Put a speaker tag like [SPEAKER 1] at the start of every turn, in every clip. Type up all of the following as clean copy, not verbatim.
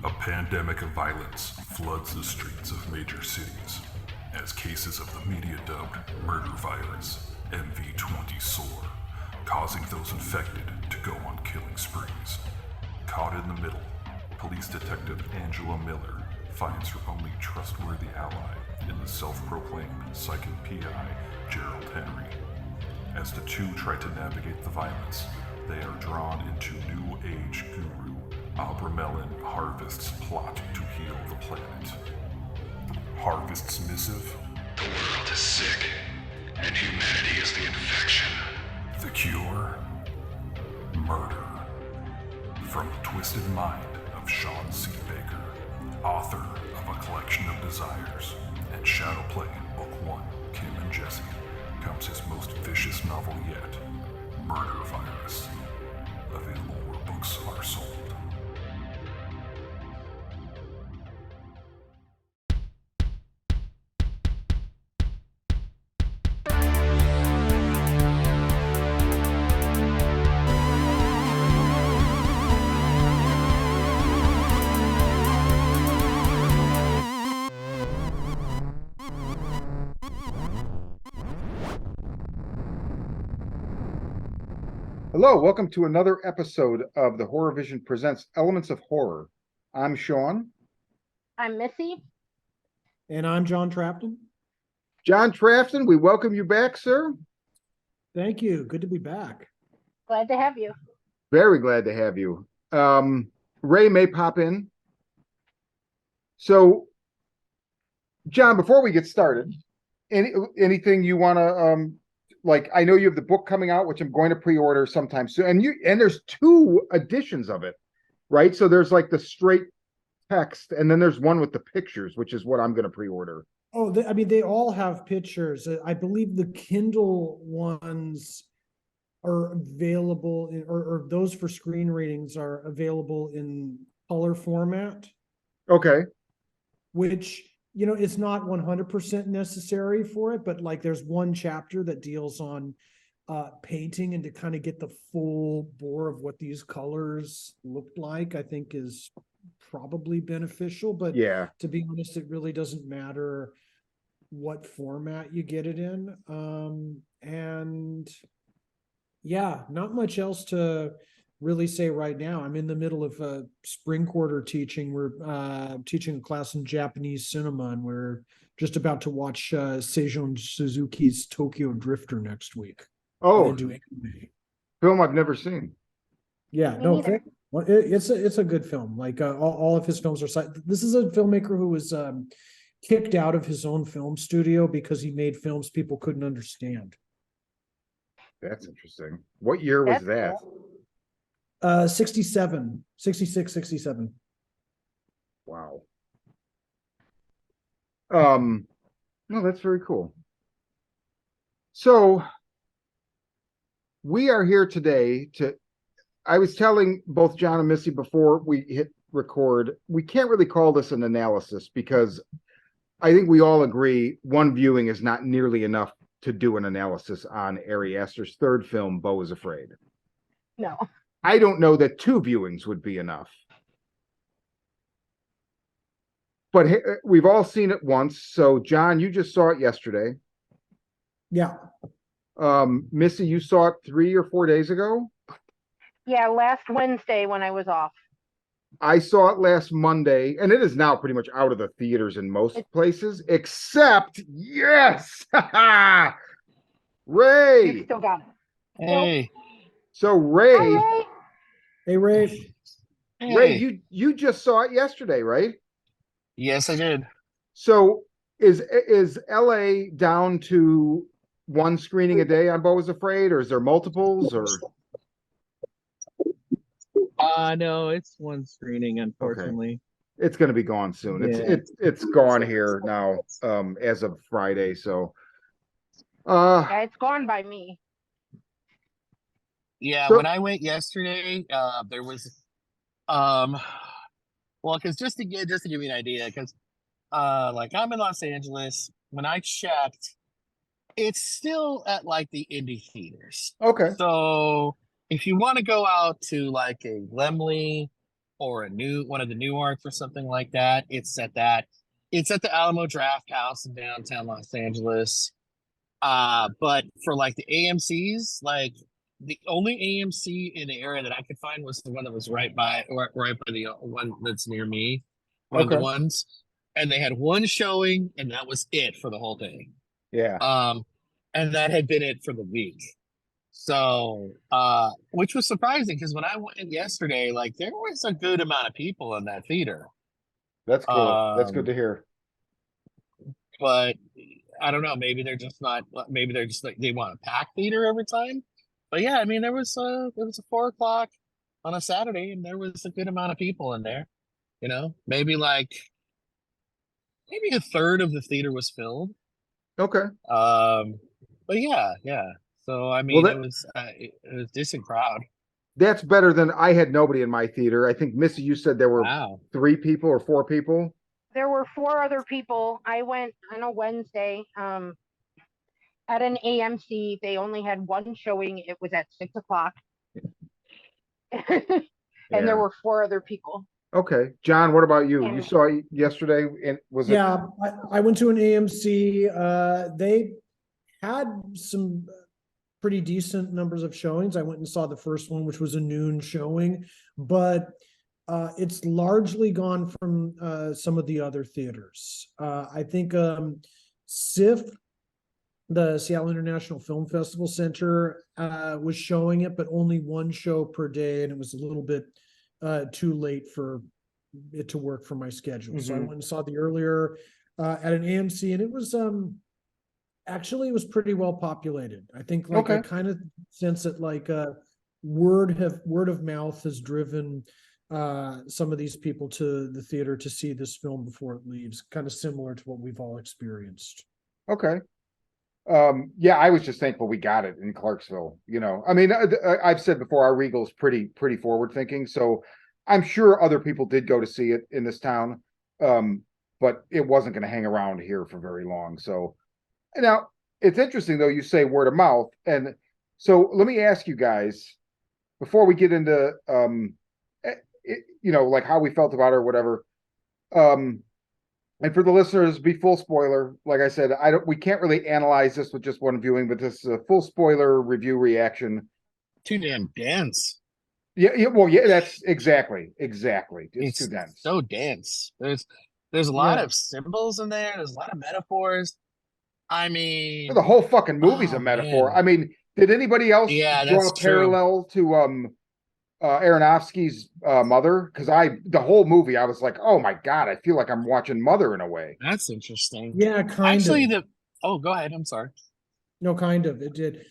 [SPEAKER 1] A pandemic of violence floods the streets of major cities as cases of the media-dubbed murder virus, MV20, soar, causing those infected to go on killing sprees. Caught in the middle, police detective Angela Miller finds her only trustworthy ally in the self-proclaimed psychic PI, Gerald Henry. As the two try to navigate the violence, they are drawn into New Age guru Abramelin Harvest's plot to heal the planet. Harvest's missive?
[SPEAKER 2] The world is sick, and humanity is the infection.
[SPEAKER 1] The cure? Murder. From the twisted mind of Sean C. Baker, author of A Collection of Desires and Shadow Play in Book 1, Kim and Jesse, comes his most vicious novel yet, Murder Virus. Available where books are sold.
[SPEAKER 3] Hello, welcome to another episode of the Horror Vision Presents Elements of Horror. I'm Sean.
[SPEAKER 4] I'm Missy.
[SPEAKER 5] And I'm John Trafton.
[SPEAKER 3] John Trafton, we welcome you back, sir.
[SPEAKER 5] Thank you. Good to be back.
[SPEAKER 4] Glad to have you.
[SPEAKER 3] Very glad to have you. Ray may pop in. So, John, before we get started, anything you want to like, I know you have the book coming out, which I'm going to pre-order sometime soon, and there's two editions of it, right? So there's like the straight text, and then there's one with the pictures, which is what I'm going to pre-order.
[SPEAKER 5] Oh, they all have pictures. I believe the Kindle ones are available, or those for screen readings are available in color format.
[SPEAKER 3] Okay.
[SPEAKER 5] Which, you know, it's not 100% necessary for it, but like there's one chapter that deals on painting, and to kind of get the full bore of what these colors looked like, I think is probably beneficial. But
[SPEAKER 3] yeah,
[SPEAKER 5] to be honest, it really doesn't matter what format you get it in. And yeah, not much else to really say right now. I'm in the middle of spring quarter teaching. We're teaching a class in Japanese cinema, and we're just about to watch Seijun Suzuki's Tokyo Drifter next week.
[SPEAKER 3] Oh, film I've never seen.
[SPEAKER 5] Yeah, no, it's a good film. Like all of his films are. This is a filmmaker who was kicked out of his own film studio because he made films people couldn't understand.
[SPEAKER 3] That's interesting. What year was that?
[SPEAKER 4] Cool.
[SPEAKER 5] 66, 67.
[SPEAKER 3] Wow. No, that's very cool. So we are here today I was telling both John and Missy before we hit record, we can't really call this an analysis because I think we all agree one viewing is not nearly enough to do an analysis on Ari Aster's third film, Beau is Afraid.
[SPEAKER 4] No.
[SPEAKER 3] I don't know that two viewings would be enough. But we've all seen it once. So, John, you just saw it yesterday.
[SPEAKER 5] Yeah.
[SPEAKER 3] Missy, you saw it 3 or 4 days ago?
[SPEAKER 4] Yeah, last Wednesday when I was off.
[SPEAKER 3] I saw it last Monday, and it is now pretty much out of the theaters in most places, except, yes! Ray!
[SPEAKER 4] You still got it.
[SPEAKER 6] Hey.
[SPEAKER 3] So, Ray...
[SPEAKER 4] Hi, Ray.
[SPEAKER 5] Hey, Ray.
[SPEAKER 3] Ray, you just saw it yesterday, right?
[SPEAKER 6] Yes, I did.
[SPEAKER 3] So is LA down to one screening a day on Beau is Afraid, or is there multiples? Or
[SPEAKER 6] No, it's one screening, unfortunately.
[SPEAKER 3] Okay. It's going to be gone soon.
[SPEAKER 6] Yeah.
[SPEAKER 3] It's gone here now, as of Friday. So,
[SPEAKER 4] Yeah, it's gone by me.
[SPEAKER 6] Yeah,
[SPEAKER 3] So-
[SPEAKER 6] when I went yesterday, there was well, because just to give you an idea, because like I'm in Los Angeles. When I checked, it's still at like the indie theaters.
[SPEAKER 3] Okay.
[SPEAKER 6] So if you want to go out to like a Lemley or one of the New Arts or something like that, it's at the Alamo Draft House in downtown Los Angeles. But for like the AMC's, like the only AMC in the area that I could find was the one that was right by the one that's near me, one of the
[SPEAKER 3] Okay.
[SPEAKER 6] ones, and they had one showing, and that was it for the whole day.
[SPEAKER 3] Yeah.
[SPEAKER 6] And that had been it for the week. So, which was surprising because when I went yesterday, like there was a good amount of people in that theater.
[SPEAKER 3] That's cool. That's good to hear.
[SPEAKER 6] But I don't know. Maybe they're just not. Maybe they're just like they want a packed theater every time. But yeah, I mean, there was a 4 o'clock on a Saturday, and there was a good amount of people in there. You know, maybe a third of the theater was filled.
[SPEAKER 3] Okay.
[SPEAKER 6] But yeah. So I mean, it was a decent crowd.
[SPEAKER 3] That's better than I had nobody in my theater. I think Missy, you said there were
[SPEAKER 6] Wow.
[SPEAKER 3] 3 people or 4 people.
[SPEAKER 4] There were 4 other people. I went on a Wednesday at an AMC. They only had one showing. It was at 6 o'clock. And there were 4 other people.
[SPEAKER 3] Okay. John, what about you? You
[SPEAKER 4] And-
[SPEAKER 3] saw it yesterday, and was it?
[SPEAKER 5] Yeah, I went to an AMC. They had some pretty decent numbers of showings. I went and saw the first one, which was a noon showing, but it's largely gone from some of the other theaters. I think SIFF, the Seattle International Film Festival Center, was showing it, but only one show per day, and it was a little bit too late for it to work for my schedule. So I went and saw the earlier at an AMC, and it was actually it was pretty well populated. I think like I kind of sense that like word of mouth has driven some of these people to the theater to see this film before it leaves, kind of similar to what we've all experienced.
[SPEAKER 3] Okay. Yeah, I was just thankful we got it in Clarksville. You know, I mean, I've said before, our Regal's pretty forward thinking, so I'm sure other people did go to see it in this town, but it wasn't going to hang around here for very long. So now it's interesting though. You say word of mouth, and so let me ask you guys before we get into like how we felt about it or whatever. And for the listeners, be full spoiler. Like I said, we can't really analyze this with just one viewing, but this is a full spoiler review reaction.
[SPEAKER 6] Too damn dense.
[SPEAKER 3] Yeah, well, yeah, that's exactly. It's too dense.
[SPEAKER 6] So dense. There's a lot of symbols in there. There's a lot of metaphors. I mean,
[SPEAKER 3] the whole fucking movie's a metaphor.
[SPEAKER 6] Man.
[SPEAKER 3] I mean, did anybody else draw a parallel to Aronofsky's Mother? Because the whole movie, I was like, oh my god, I feel like I'm watching Mother in a way.
[SPEAKER 6] That's interesting.
[SPEAKER 5] Yeah,
[SPEAKER 6] Actually,
[SPEAKER 5] of.
[SPEAKER 6] go ahead. I'm sorry.
[SPEAKER 5] No, kind of. It did.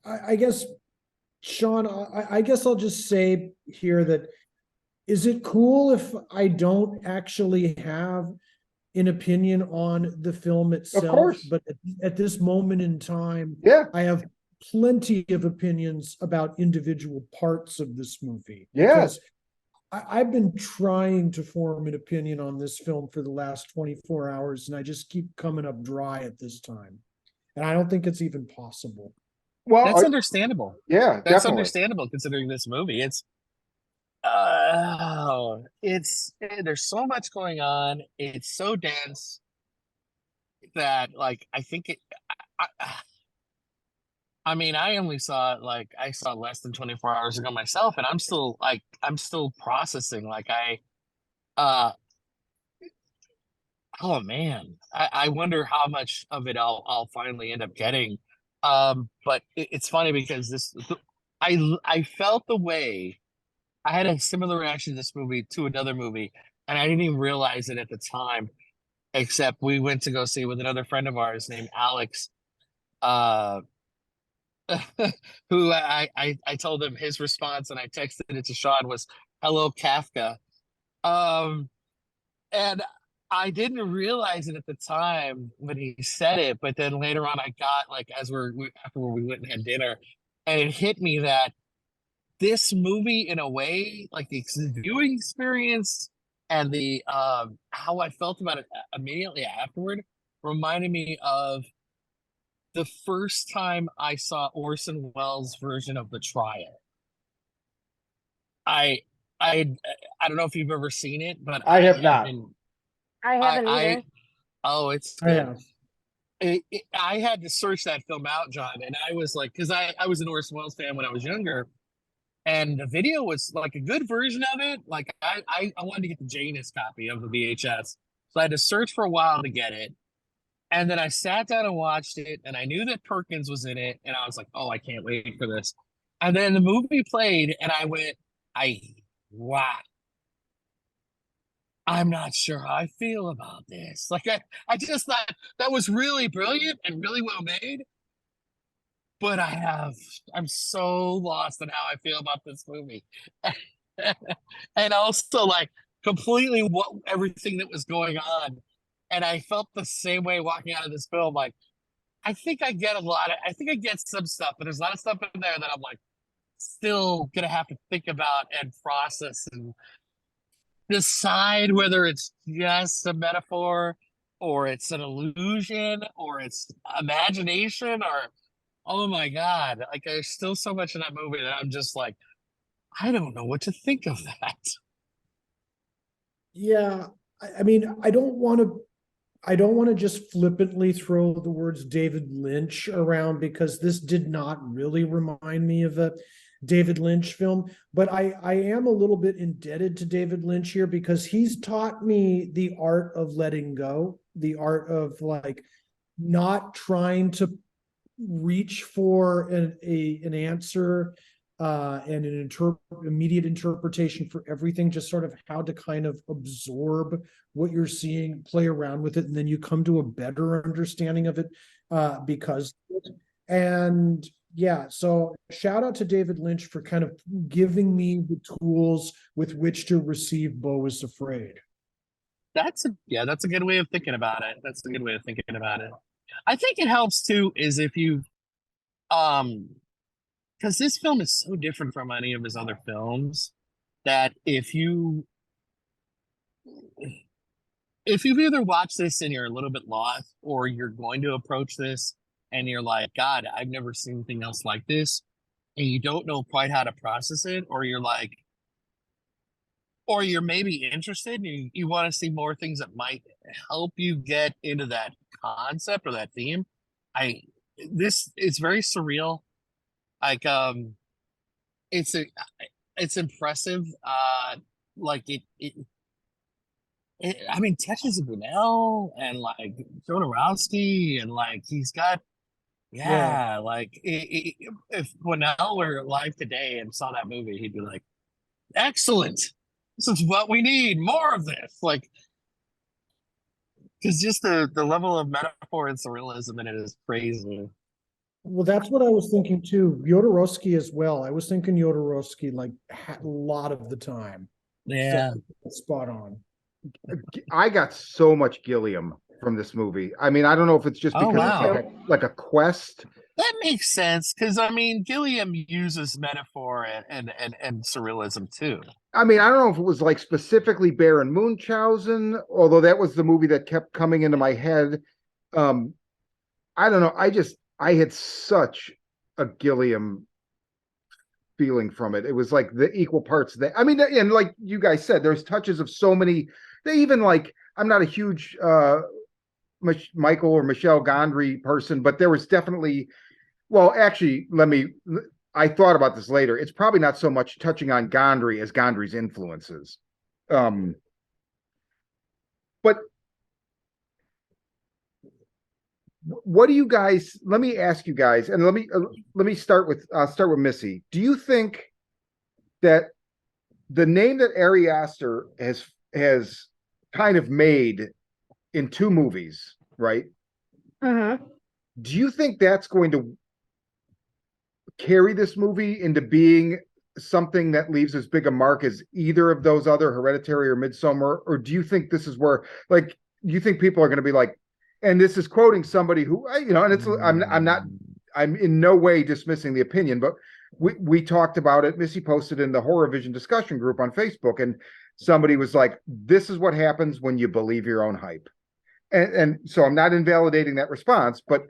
[SPEAKER 5] I guess, Sean, I guess I'll just say here that, is it cool if I don't actually have an opinion on the film itself?
[SPEAKER 3] Of course.
[SPEAKER 5] But at this moment in time, I have plenty of opinions about individual parts of this movie. Because I've been trying to form an opinion on this film for the last 24 hours, and I just keep coming up dry at this time. And I don't think it's even possible.
[SPEAKER 3] Well,
[SPEAKER 6] that's understandable.
[SPEAKER 3] Yeah,
[SPEAKER 6] that's understandable considering this movie. There's so much going on. It's so dense that like I think it. I mean, I only saw it I saw less than 24 hours ago myself, and I'm still processing. Oh man, I wonder how much of it I'll finally end up getting. But it's funny because I felt the way. I had a similar reaction to this movie to another movie, and I didn't even realize it at the time, except we went to go see with another friend of ours named Alex, who I told him his response, and I texted it to Sean was "Hello Kafka," and I didn't realize it at the time when he said it, but then later on I got after we went and had dinner, and it hit me that this movie, in a way, like the viewing experience and the how I felt about it immediately afterward, reminded me of the first time I saw Orson Welles' version of The Trial. I I I don't know if you've ever seen it, but
[SPEAKER 3] I
[SPEAKER 6] I
[SPEAKER 3] have
[SPEAKER 6] have
[SPEAKER 3] not.
[SPEAKER 6] been
[SPEAKER 4] I haven't either.
[SPEAKER 6] I oh, it's
[SPEAKER 5] I
[SPEAKER 6] good.
[SPEAKER 5] have.
[SPEAKER 6] I had to search that film out, John, and I was like, because I was an Orson Welles fan when I was younger, and the video was like a good version of it. Like I wanted to get the Janus copy of the VHS, so I had to search for a while to get it, and then I sat down and watched it, and I knew that Perkins was in it, and I was like, oh, I can't wait for this. And then the movie played, and I went, wow, I'm not sure how I feel about this. Like I just thought that was really brilliant and really well made. But I'm so lost in how I feel about this movie. And also like completely what everything that was going on. And I felt the same way walking out of this film. Like, I think I get some stuff, but there's a lot of stuff in there that I'm like still gonna have to think about and process and decide whether it's just a metaphor or it's an illusion or it's imagination or oh my God. Like there's still so much in that movie that I'm just like, I don't know what to think of that.
[SPEAKER 5] Yeah, I mean, I don't want to just flippantly throw the words David Lynch around because this did not really remind me of a David Lynch film, but I am a little bit indebted to David Lynch here because he's taught me the art of letting go, the art of like not trying to reach for an answer and an immediate interpretation for everything, just sort of how to kind of absorb what you're seeing, play around with it, and then you come to a better understanding of it because. And yeah, so shout out to David Lynch for kind of giving me the tools with which to receive Beau is Afraid.
[SPEAKER 6] That's a good way of thinking about it. That's a good way of thinking about it. I think it helps too, is if you um because this film is so different from any of his other films that if you've either watched this and you're a little bit lost or you're going to approach this and you're like, God, I've never seen anything else like this, and you don't know quite how to process it, or you're like, or you're maybe interested and you want to see more things that might help you get into that concept or that theme. This is very surreal. Like it's a it's impressive. Like I mean, Tetris Brunel and like Jodorowsky and like he's got like if Brunel were alive today and saw that movie, he'd be like, excellent. This is what we need, more of this. Like, because just the level of metaphor and surrealism in it is crazy.
[SPEAKER 5] Well, that's what I was thinking too. Jodorowsky as well. I was thinking Jodorowsky like a lot of the time.
[SPEAKER 6] Yeah.
[SPEAKER 5] So, spot on.
[SPEAKER 3] I got so much Gilliam from this movie. I mean, I don't know if it's just
[SPEAKER 6] Oh,
[SPEAKER 3] because
[SPEAKER 6] wow.
[SPEAKER 3] it's like a quest.
[SPEAKER 6] That makes sense because I mean, Gilliam uses metaphor and surrealism too.
[SPEAKER 3] I mean, I don't know if it was like specifically Baron Munchausen, although that was the movie that kept coming into my head. I don't know. I had such a Gilliam feeling from it. It was like the equal parts that, I mean, and like you guys said, there's touches of so many. They even like, I'm not a huge Michael or Michel Gondry person, but there was definitely, well, actually, I thought about this later. It's probably not so much touching on Gondry as Gondry's influences. But what do you guys, let me ask you guys, and let me start with Missy. Do you think that the name that Ari Aster has kind of made in 2 movies, right?
[SPEAKER 4] Mm-hmm.
[SPEAKER 3] Do you think that's going to carry this movie into being something that leaves as big a mark as either of those other, Hereditary or Midsommar? Or do you think this is where, like, you think people are going to be like, and this is quoting somebody who, you know, and it's, I'm in no way dismissing the opinion, but we talked about it. Missy posted in the Horror Vision discussion group on Facebook, and somebody was like, this is what happens when you believe your own hype. And so I'm not invalidating that response, but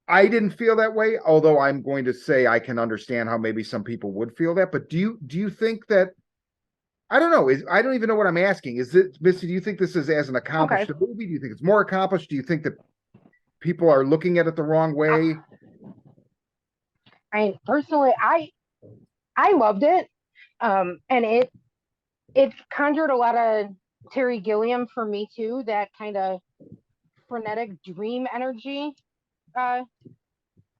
[SPEAKER 3] I didn't feel that way, although I'm going to say I can understand how maybe some people would feel that. But do you think that, I don't know, I don't even know what I'm asking. Is it, Missy, do you think this is as an accomplished movie? Do you think it's more accomplished? Do you think that people are looking at it the wrong way?
[SPEAKER 4] I personally, I loved it, and it conjured a lot of Terry Gilliam for me too. That kind of frenetic dream energy. Uh,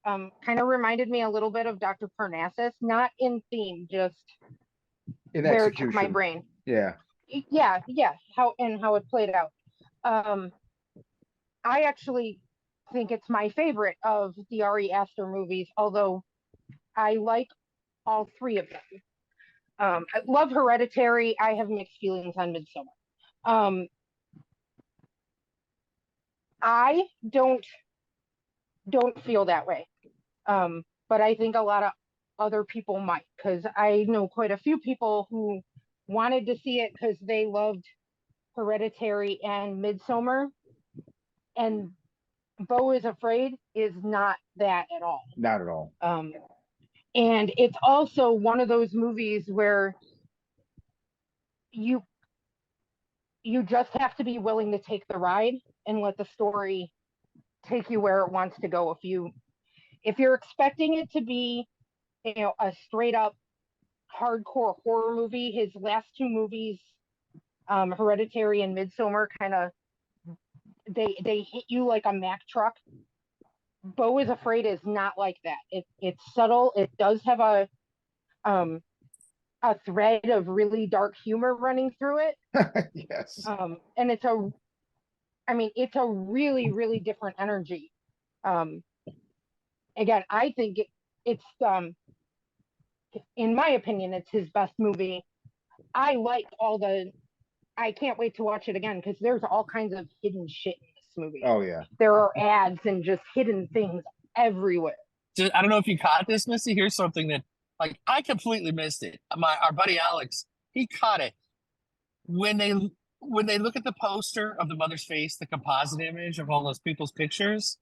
[SPEAKER 4] kind of reminded me a little bit of Dr. Parnassus, not in theme, just
[SPEAKER 3] In
[SPEAKER 4] where it took my
[SPEAKER 3] execution.
[SPEAKER 4] brain.
[SPEAKER 3] Yeah.
[SPEAKER 4] Yeah, how it played out. I actually think it's my favorite of the Ari Aster movies, although I like all three of them. I love Hereditary. I have mixed feelings on Midsummer. Um, I don't feel that way, but I think a lot of other people might, because I know quite a few people who wanted to see it because they loved Hereditary and Midsummer, and Beau is Afraid is not that at all.
[SPEAKER 3] Not at all.
[SPEAKER 4] And it's also one of those movies where you just have to be willing to take the ride and let the story take you where it wants to go. If you're expecting it to be, a straight up hardcore horror movie, his last two movies, Hereditary and Midsummer, kind of they hit you like a Mack truck. Beau is Afraid is not like that. It's subtle. It does have a thread of really dark humor running through it.
[SPEAKER 3] Yes.
[SPEAKER 4] And it's a really, really different energy. Again, I think it's in my opinion, it's his best movie. I can't wait to watch it again because there's all kinds of hidden shit in this movie.
[SPEAKER 3] Oh yeah.
[SPEAKER 4] There are ads and just hidden things everywhere.
[SPEAKER 6] I don't know if you caught this, Missy. Here's something that, like, I completely missed it. Our buddy Alex, he caught it when they look at the poster of the mother's face, the composite image of all those people's pictures.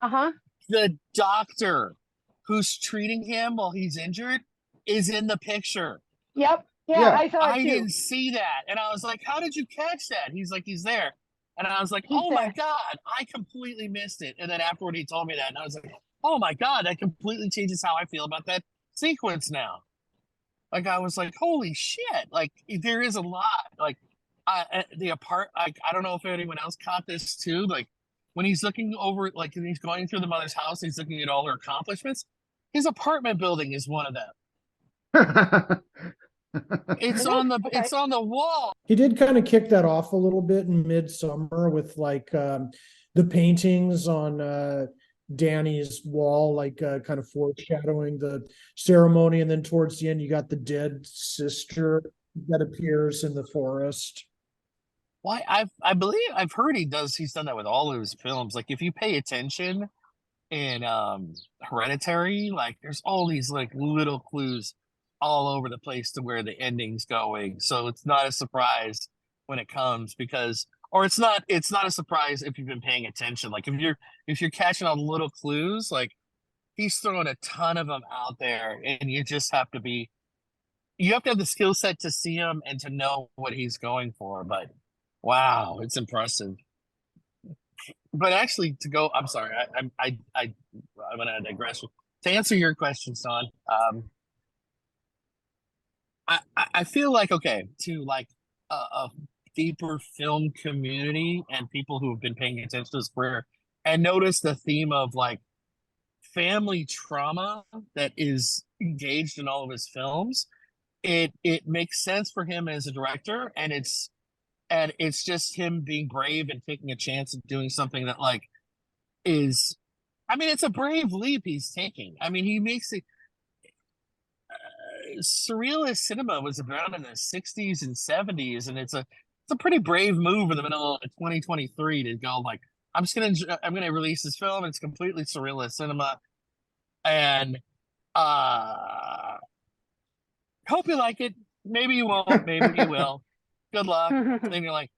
[SPEAKER 6] The doctor who's treating him while he's injured is in the picture.
[SPEAKER 4] Yep. Yeah,
[SPEAKER 3] Yeah.
[SPEAKER 4] I saw it too.
[SPEAKER 6] I didn't see that, and I was like, "How did you catch that?" He's like, "He's there," and I was like,
[SPEAKER 4] He's
[SPEAKER 6] "Oh my
[SPEAKER 4] there.
[SPEAKER 6] god, I completely missed it." And then afterward, he told me that, and I was like, "Oh my god, that completely changes how I feel about that sequence now." Like, I was like, "Holy shit!" Like, there is a lot. Like, I don't know if anyone else caught this too. Like, when he's looking over, like, when he's going through the mother's house, he's looking at all her accomplishments. His apartment building is one of them. It's on the wall.
[SPEAKER 5] He did kind of kick that off a little bit in Midsummer with like the paintings on Danny's wall, like kind of foreshadowing the ceremony, and then towards the end you got the dead sister that appears in the forest.
[SPEAKER 6] Why I believe I've heard he's done that with all of his films. Like, if you pay attention in Hereditary, like, there's all these like little clues all over the place to where the ending's going. So it's not a surprise when it comes, because, or it's not a surprise if you've been paying attention. Like, if you're catching all the little clues, like, he's throwing a ton of them out there, and you have to have the skill set to see him and to know what he's going for. But wow, it's impressive. But actually, I'm sorry, I'm gonna digress. To answer your question, Son, I feel like, okay, to like a deeper film community and people who have been paying attention to his career and notice the theme of like family trauma that is engaged in all of his films, it makes sense for him as a director, and it's just him being brave and taking a chance of doing something that, like, is, I mean, it's a brave leap he's taking. I mean, he makes it. Surrealist cinema was around in the 60s and 70s, and it's a pretty brave move in the middle of 2023 to go like, I'm gonna release this film, and it's completely surrealist cinema, and hope you like it. Maybe you won't, maybe you will. Good luck. And then you're like,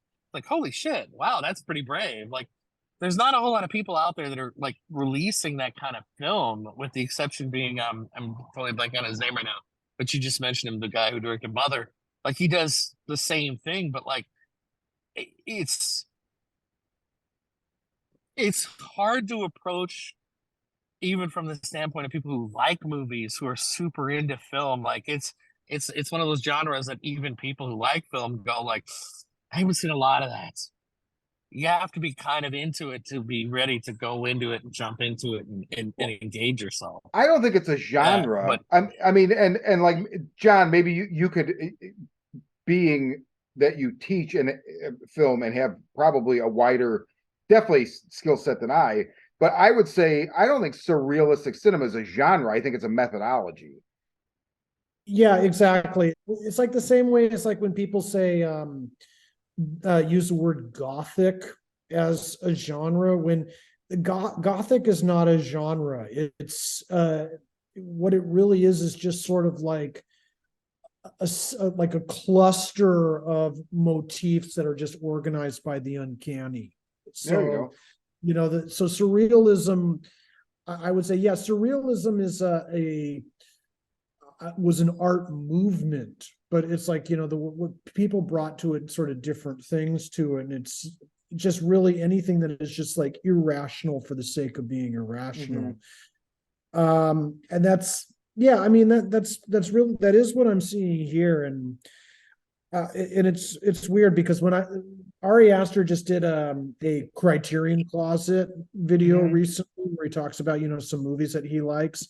[SPEAKER 6] holy shit, wow, that's pretty brave. Like, there's not a whole lot of people out there that are like releasing that kind of film, with the exception being I'm totally blanking on his name right now, but you just mentioned him, the guy who directed Mother. Like he does the same thing, but like it's hard to approach even from the standpoint of people who like movies, who are super into film. Like it's one of those genres that even people who like film go like, I haven't seen a lot of that. You have to be kind of into it to be ready to go into it and jump into it and engage yourself.
[SPEAKER 3] I don't think it's a genre.
[SPEAKER 6] But
[SPEAKER 3] I mean, and like John, maybe you could, being that you teach in film and have probably a wider, definitely skill set than I. But I would say I don't think surrealistic cinema is a genre. I think it's a methodology.
[SPEAKER 5] Yeah, exactly. It's like the same way as like when people say use the word gothic as a genre, when gothic is not a genre. It's what it really is just sort of like like a cluster of motifs that are just organized by the uncanny.
[SPEAKER 3] There you
[SPEAKER 5] So
[SPEAKER 3] go.
[SPEAKER 5] you know, so surrealism, I would say, yeah, surrealism is was an art movement, but it's like, you know, what people brought to it sort of different things to it, and it's just really anything that is just like irrational for the sake of being irrational. And that's, yeah, I mean, that's really, that is what I'm seeing here. And it's weird because when Ari Aster just did a Criterion Closet video recently where he talks about, you know, some movies that he likes.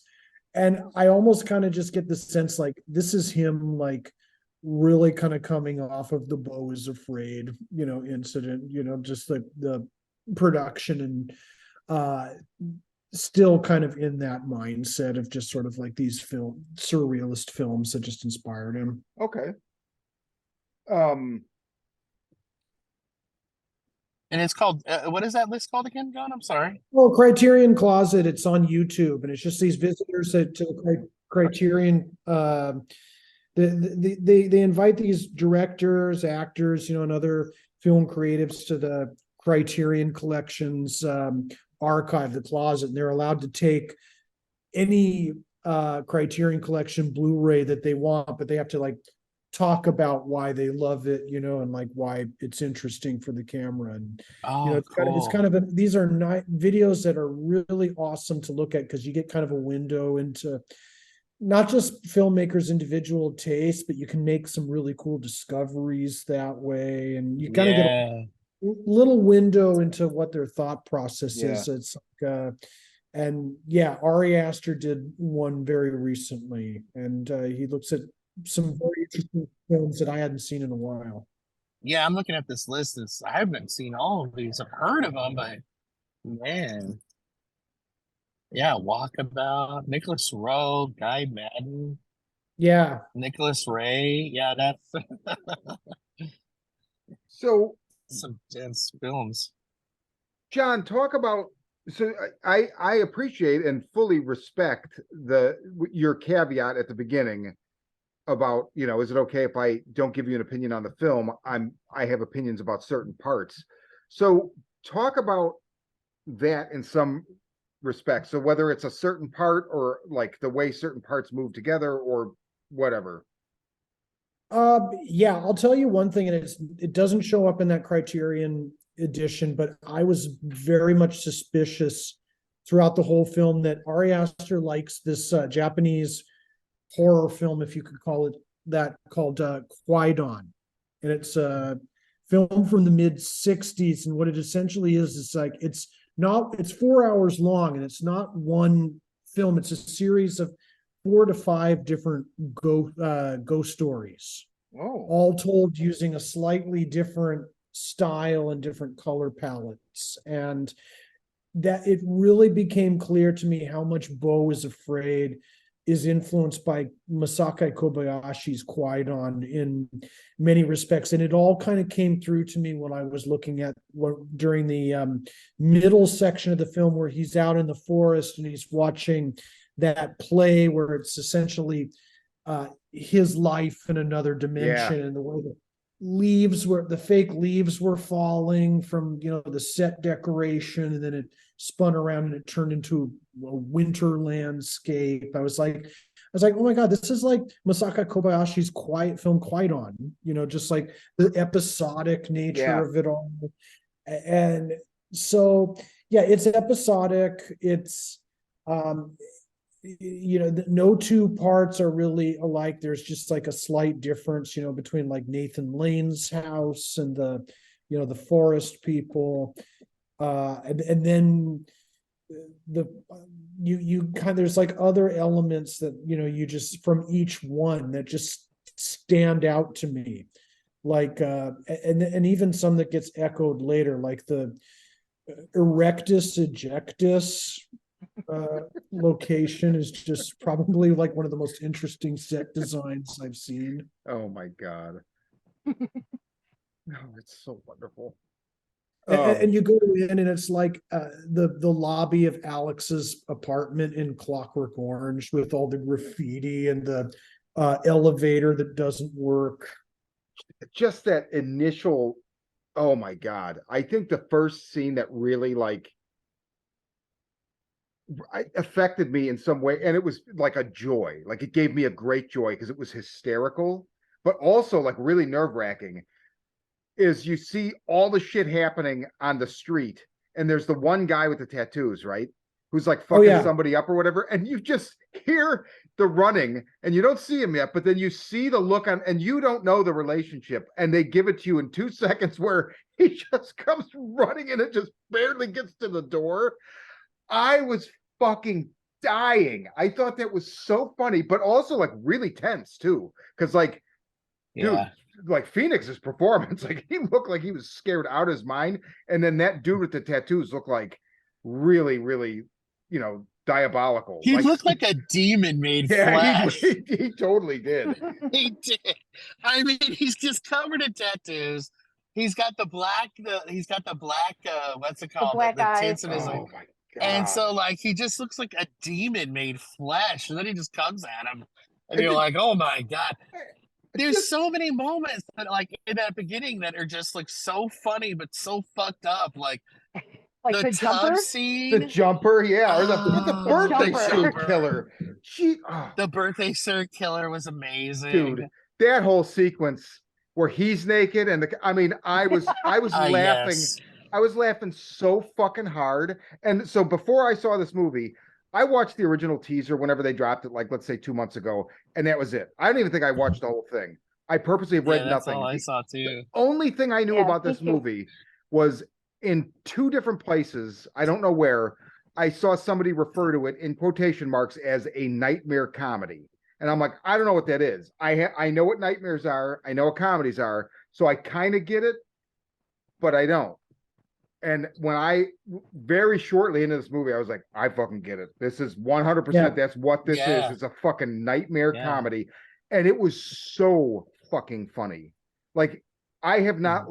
[SPEAKER 5] And I almost kind of just get the sense like this is him like really kind of coming off of the Beau is Afraid, you know, incident, you know, just like the production and still kind of in that mindset of just sort of like these surrealist films that just inspired him.
[SPEAKER 3] Okay.
[SPEAKER 6] and it's called what is that list called again, John? I'm sorry.
[SPEAKER 5] Well, Criterion Closet, it's on YouTube, and it's just these visitors to the Criterion. They invite these directors, actors, you know, and other film creatives to the Criterion Collections archive, the closet, and they're allowed to take any Criterion Collection Blu-ray that they want, but they have to like talk about why they love it, you know, and like why it's interesting for the camera. And you know, it's kind of these are videos that are really awesome to look at because you get kind of a window into not just filmmakers' individual taste, but you can make some really cool discoveries that way, and you kind of get a little window into what their thought process is. It's like and yeah, Ari Aster did one very recently, and he looks at some very interesting films that I hadn't seen in a while.
[SPEAKER 6] Yeah, I'm looking at this list. I haven't seen all of these. I've heard of them, but man, yeah, Walkabout, Nicholas Rowe, Guy Madden,
[SPEAKER 5] Yeah,
[SPEAKER 6] Nicholas Ray. Yeah, that's
[SPEAKER 3] So,
[SPEAKER 6] some dense films.
[SPEAKER 3] John, talk about. So I appreciate and fully respect your caveat at the beginning about, you know, is it okay if I don't give you an opinion on the film? I have opinions about certain parts. So talk about that in some respects. So whether it's a certain part or like the way certain parts move together or whatever.
[SPEAKER 5] yeah, I'll tell you one thing, and it doesn't show up in that Criterion edition, but I was very much suspicious throughout the whole film that Ari Aster likes this Japanese horror film, if you could call it that, called Kwaidan. And it's a film from the mid-60s, and what it essentially is like it's 4 hours long, and it's not one film, it's a series of 4 to 5 different ghost stories, all told using a slightly different style and different color palettes. And that it really became clear to me how much Beau is Afraid is influenced by Masaaki Kobayashi's Kwaidan in many respects. And it all kind of came through to me when I was looking at during the middle section of the film where he's out in the forest and he's watching that play where it's essentially his life in another dimension, and the way that the fake leaves were falling from, the set decoration, and then it spun around and it turned into a winter landscape. I was like, oh my God, this is like Masaka Kobayashi's quiet film Kwaidan, just like the episodic nature of it all. And so, yeah, it's episodic. It's, no two parts are really alike. There's just like a slight difference, between like Nathan Lane's house and the forest people. And then you kind of, there's like other elements that, you just from each one that just stand out to me. Like, and even some that gets echoed later, like the Erectus Ejectus location is just probably like one of the most interesting set designs I've seen.
[SPEAKER 3] Oh my God. Oh, it's so wonderful.
[SPEAKER 5] And you go in and it's like the lobby of Alex's apartment in Clockwork Orange with all the graffiti and the elevator that doesn't work.
[SPEAKER 3] Just that initial, oh my God. I think the first scene that really affected me in some way, and it was like a joy, like it gave me a great joy because it was hysterical, but also like really nerve-wracking, is you see all the shit happening on the street, and there's the one guy with the tattoos, right? Who's like fucking somebody up or whatever, and you just hear the running, and you don't see him yet, but then you see the look on, and you don't know the relationship, and they give it to you in 2 seconds where he just comes running and it just barely gets to the door. I was fucking dying. I thought that was so funny, but also like really tense too. Cause like, dude, like Phoenix's performance, like he looked like he was scared out of his mind. And then that dude with the tattoos looked like really, really, diabolical.
[SPEAKER 6] He looked like a demon made flesh.
[SPEAKER 3] He totally did.
[SPEAKER 6] He did. I mean, he's just covered in tattoos. He's got the black, what's it called?
[SPEAKER 4] The black eyes.
[SPEAKER 6] Tints in his
[SPEAKER 3] Oh my God.
[SPEAKER 6] And so, like, he just looks like a demon made flesh, and then he just comes at him, and you're like, "Oh my God!" There's so many moments that, like, in that beginning, that are just like so funny, but so fucked up, like the tub
[SPEAKER 4] jumper
[SPEAKER 6] scene,
[SPEAKER 3] the jumper, or the birthday suit killer.
[SPEAKER 6] The birthday suit killer was amazing,
[SPEAKER 3] dude. That whole sequence where he's naked, and I was laughing.
[SPEAKER 6] Yes.
[SPEAKER 3] I was laughing so fucking hard. And so before I saw this movie, I watched the original teaser whenever they dropped it, like let's say 2 months ago, and that was it. I don't even think I watched the whole thing. I purposely read
[SPEAKER 6] that's
[SPEAKER 3] nothing.
[SPEAKER 6] All I saw too.
[SPEAKER 3] The only thing I knew about this movie was in 2 different places, I don't know where, I saw somebody refer to it in quotation marks as a nightmare comedy. And I'm like, I don't know what that is. I know what nightmares are. I know what comedies are. So I kind of get it, but I don't. And when I very shortly into this movie, I was like, I fucking get it. This is 100%. That's what this is. It's a fucking nightmare comedy. And it was so fucking funny. Like, I have not,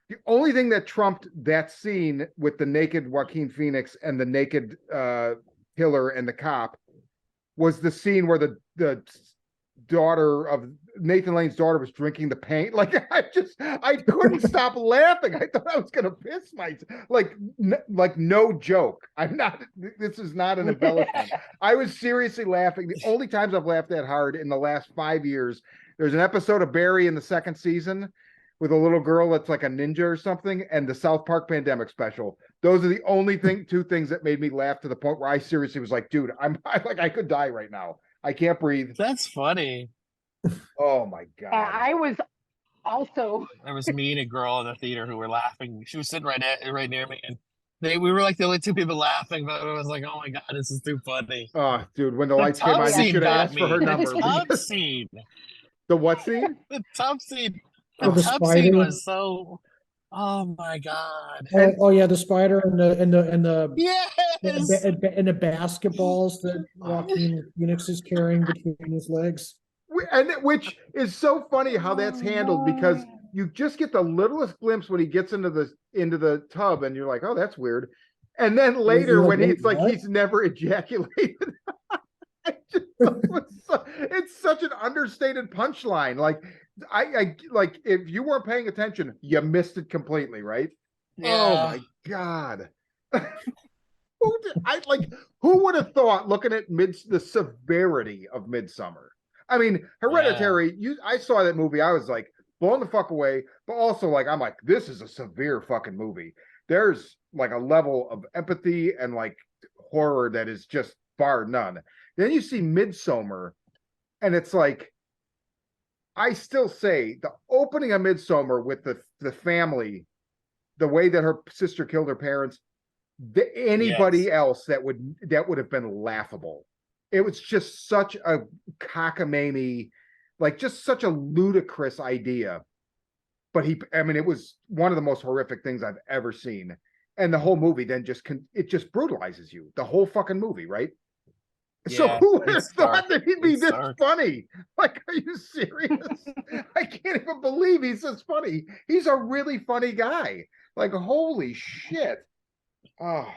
[SPEAKER 3] the only thing that trumped that scene with the naked Joaquin Phoenix and the naked killer and the cop was the scene where the daughter of Nathan Lane's daughter was drinking the paint. Like, I couldn't stop laughing. I thought I was gonna piss myself. Like no joke. This is not an embellishment. I was seriously laughing. The only times I've laughed that hard in the last 5 years, there's an episode of Barry in the 2nd season with a little girl that's like a ninja or something, and the South Park Pandemic special. Those are the only 2 things that made me laugh to the point where I seriously was like, dude, I could die right now. I can't breathe.
[SPEAKER 6] That's funny.
[SPEAKER 3] Oh my God.
[SPEAKER 4] I was also.
[SPEAKER 6] There was me and a girl in the theater who were laughing. She was sitting right near me, and we were like the only 2 people laughing. But it was like, oh my God, this is too funny.
[SPEAKER 3] Oh, dude, when the lights came on, you should have asked for her number.
[SPEAKER 6] The tub scene.
[SPEAKER 3] The what scene?
[SPEAKER 6] The tub scene.
[SPEAKER 5] The
[SPEAKER 6] tub scene was so. Oh my God.
[SPEAKER 5] The spider and the
[SPEAKER 6] yes,
[SPEAKER 5] and the basketballs that Joaquin Phoenix is carrying between his legs.
[SPEAKER 3] And which is so funny how that's handled, because you just get the littlest glimpse when he gets into the tub, and you're like, oh, that's weird. And then later when he's like, he's never ejaculated. It's such an understated punchline. Like, I like if you weren't paying attention, you missed it completely, right? Oh
[SPEAKER 6] Yeah.
[SPEAKER 3] my God. Who would have thought looking at the severity of Midsummer? I mean,
[SPEAKER 6] Yeah.
[SPEAKER 3] Hereditary, I saw that movie, I was like blown the fuck away, but also like I'm like, this is a severe fucking movie. There's like a level of empathy and like horror that is just bar none. Then you see Midsummer, and it's like I still say the opening of Midsummer with the family, the way that her sister killed her parents,
[SPEAKER 6] Yes.
[SPEAKER 3] anybody else that would have been laughable. It was just such a cockamamie, like just such a ludicrous idea. But I mean, it was one of the most horrific things I've ever seen. And the whole movie then it just brutalizes you. The whole fucking movie, right? So
[SPEAKER 6] Yeah.
[SPEAKER 3] who would have
[SPEAKER 6] It's
[SPEAKER 3] thought
[SPEAKER 6] dark.
[SPEAKER 3] that he'd be
[SPEAKER 6] It's
[SPEAKER 3] this
[SPEAKER 6] dark.
[SPEAKER 3] funny? Like, are you serious? I can't even believe he's this funny. He's a really funny guy. Like, holy shit. Oh,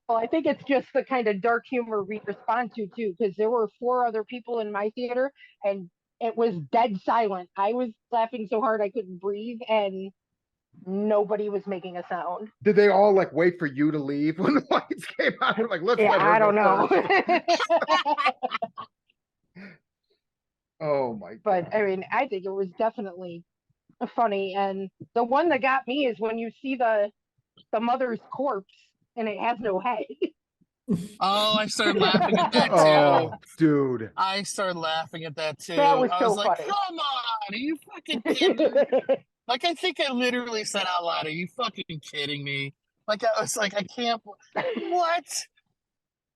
[SPEAKER 4] Well, I think it's just the kind of dark humor we respond to too, because there were 4 other people in my theater, and it was dead silent. I was laughing so hard I couldn't breathe, and nobody was making a sound.
[SPEAKER 3] did they all like wait for you to leave when the lights came on? They're like, let's
[SPEAKER 4] Yeah,
[SPEAKER 3] let her
[SPEAKER 4] I
[SPEAKER 3] go
[SPEAKER 4] don't know.
[SPEAKER 3] first. Oh my
[SPEAKER 4] But
[SPEAKER 3] God.
[SPEAKER 4] I mean, I think it was definitely funny. And the one that got me is when you see the mother's corpse and it has no head.
[SPEAKER 6] Oh, I started laughing at that too.
[SPEAKER 3] Oh, dude.
[SPEAKER 6] I started laughing at that
[SPEAKER 4] That
[SPEAKER 6] too.
[SPEAKER 4] was
[SPEAKER 6] I was
[SPEAKER 4] so
[SPEAKER 6] like,
[SPEAKER 4] funny.
[SPEAKER 6] come on, are you fucking kidding me? Like, I think I literally said out loud, are you fucking kidding me? Like, I was like, I can't. What?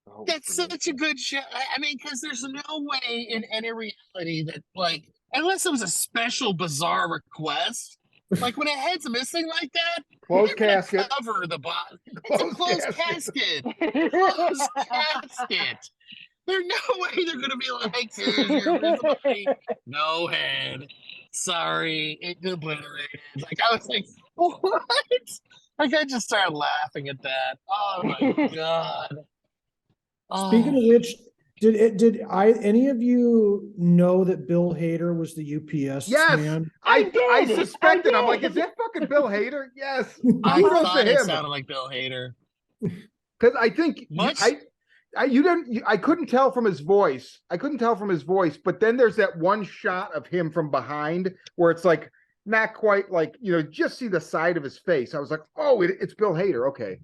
[SPEAKER 3] Oh,
[SPEAKER 6] That's
[SPEAKER 3] dude.
[SPEAKER 6] such a good show. I mean, because there's no way in any reality that, like, unless it was a special, bizarre request, like when a head's missing like that,
[SPEAKER 3] Closed
[SPEAKER 6] they're gonna
[SPEAKER 3] casket.
[SPEAKER 6] cover the body. It's a
[SPEAKER 3] Closed
[SPEAKER 6] closed
[SPEAKER 3] casket.
[SPEAKER 6] casket. Closed casket. There's no way they're gonna be like, here's the body. No head. Sorry, it obliterated. Like I was like, what? Like I just started laughing at that. Oh my god.
[SPEAKER 5] Speaking
[SPEAKER 6] Oh,
[SPEAKER 5] of which, did any of you know that Bill Hader was the UPS
[SPEAKER 3] Yes,
[SPEAKER 5] man?
[SPEAKER 3] I
[SPEAKER 4] I
[SPEAKER 3] suspected. I'm like, is
[SPEAKER 4] did.
[SPEAKER 3] that fucking Bill Hader? Yes,
[SPEAKER 6] I
[SPEAKER 3] kudos to
[SPEAKER 6] thought it
[SPEAKER 3] him.
[SPEAKER 6] sounded like Bill Hader.
[SPEAKER 3] Because I think
[SPEAKER 6] Much
[SPEAKER 3] you didn't. I couldn't tell from his voice. I couldn't tell from his voice. But then there's that one shot of him from behind where it's like not quite like just see the side of his face. I was like, oh, it's Bill Hader. Okay.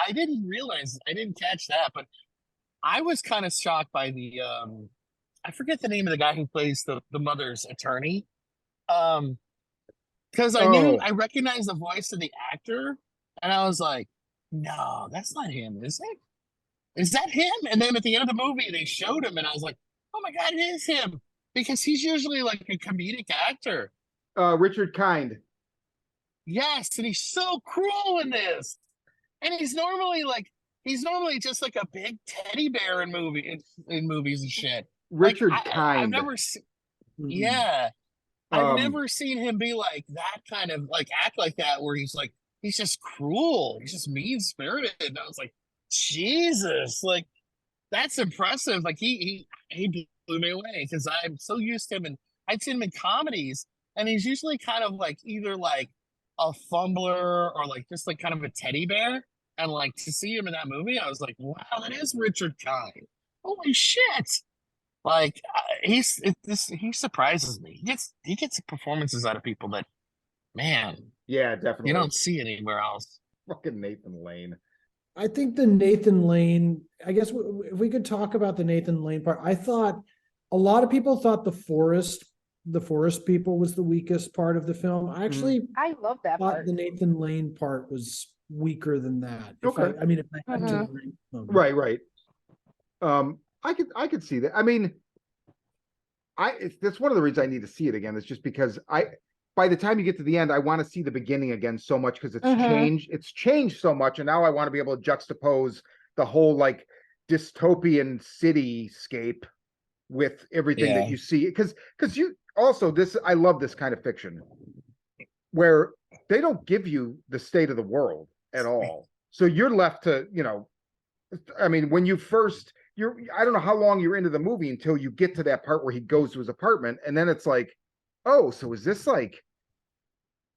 [SPEAKER 6] I didn't realize I didn't catch that, but I was kind of shocked by the I forget the name of the guy who plays the mother's attorney. Um because
[SPEAKER 3] Oh,
[SPEAKER 6] I recognized the voice of the actor, and I was like, no, that's not him, is it? Is that him? And then at the end of the movie, they showed him, and I was like, oh my god, it is him, because he's usually like a comedic actor.
[SPEAKER 3] Richard Kind.
[SPEAKER 6] Yes, and he's so cruel in this, and he's normally just like a big teddy bear in movies and shit. Like
[SPEAKER 3] Richard
[SPEAKER 6] I've
[SPEAKER 3] Kind.
[SPEAKER 6] never seen.
[SPEAKER 5] Mm.
[SPEAKER 6] Yeah, I've
[SPEAKER 3] Um,
[SPEAKER 6] never seen him be like that kind of like act like that where he's just cruel. He's just mean spirited. And I was like, Jesus, like that's impressive. Like he blew me away because I'm so used to him, and I'd seen him in comedies, and he's usually kind of like either like a fumbler or like just like kind of a teddy bear. And like to see him in that movie, I was like, wow, that is Richard Kind. Holy shit. Like he surprises me. He gets performances out of people that, man,
[SPEAKER 3] yeah,
[SPEAKER 6] you
[SPEAKER 3] definitely.
[SPEAKER 6] don't see anywhere else.
[SPEAKER 3] Fucking Nathan Lane.
[SPEAKER 5] I think the Nathan Lane, I guess if we could talk about the Nathan Lane part, I thought a lot of people thought the forest people was the weakest part of the film. I actually
[SPEAKER 4] I love that
[SPEAKER 5] thought
[SPEAKER 4] part.
[SPEAKER 5] the Nathan Lane part was weaker than that.
[SPEAKER 3] Okay.
[SPEAKER 5] If I had to
[SPEAKER 4] Mhm.
[SPEAKER 5] rank them.
[SPEAKER 3] Right. I could see that. I mean, that's one of the reasons I need to see it again. It's just because by the time you get to the end, I want to see the beginning again so much because it's changed so much, and now I want to be able to juxtapose the whole like dystopian cityscape with everything that
[SPEAKER 6] Yeah.
[SPEAKER 3] you see. Because you also I love this kind of fiction where they don't give you the state of the world at all. So you're left to, I mean, when you first I don't know how long you're into the movie until you get to that part where he goes to his apartment, and then it's like, oh, so is this like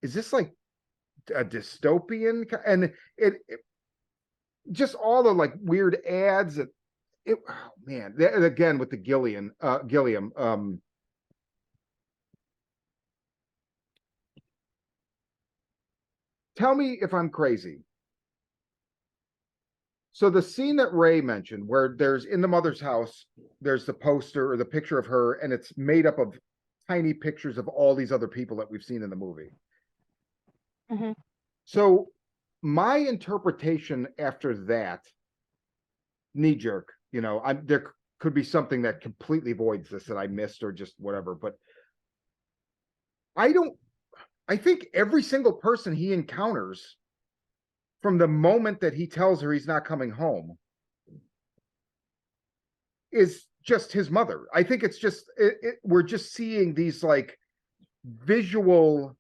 [SPEAKER 3] a dystopian? And it just all the like weird ads and oh man, again with the Gilliam. Tell me if I'm crazy. So the scene that Ray mentioned, where there's in the mother's house, there's the poster or the picture of her, and it's made up of tiny pictures of all these other people that we've seen in the movie.
[SPEAKER 4] Mhm.
[SPEAKER 3] So my interpretation after that, knee jerk, there could be something that completely voids this that I missed or just whatever, but I think every single person he encounters from the moment that he tells her he's not coming home is just his mother. I think it's just we're just seeing these like visual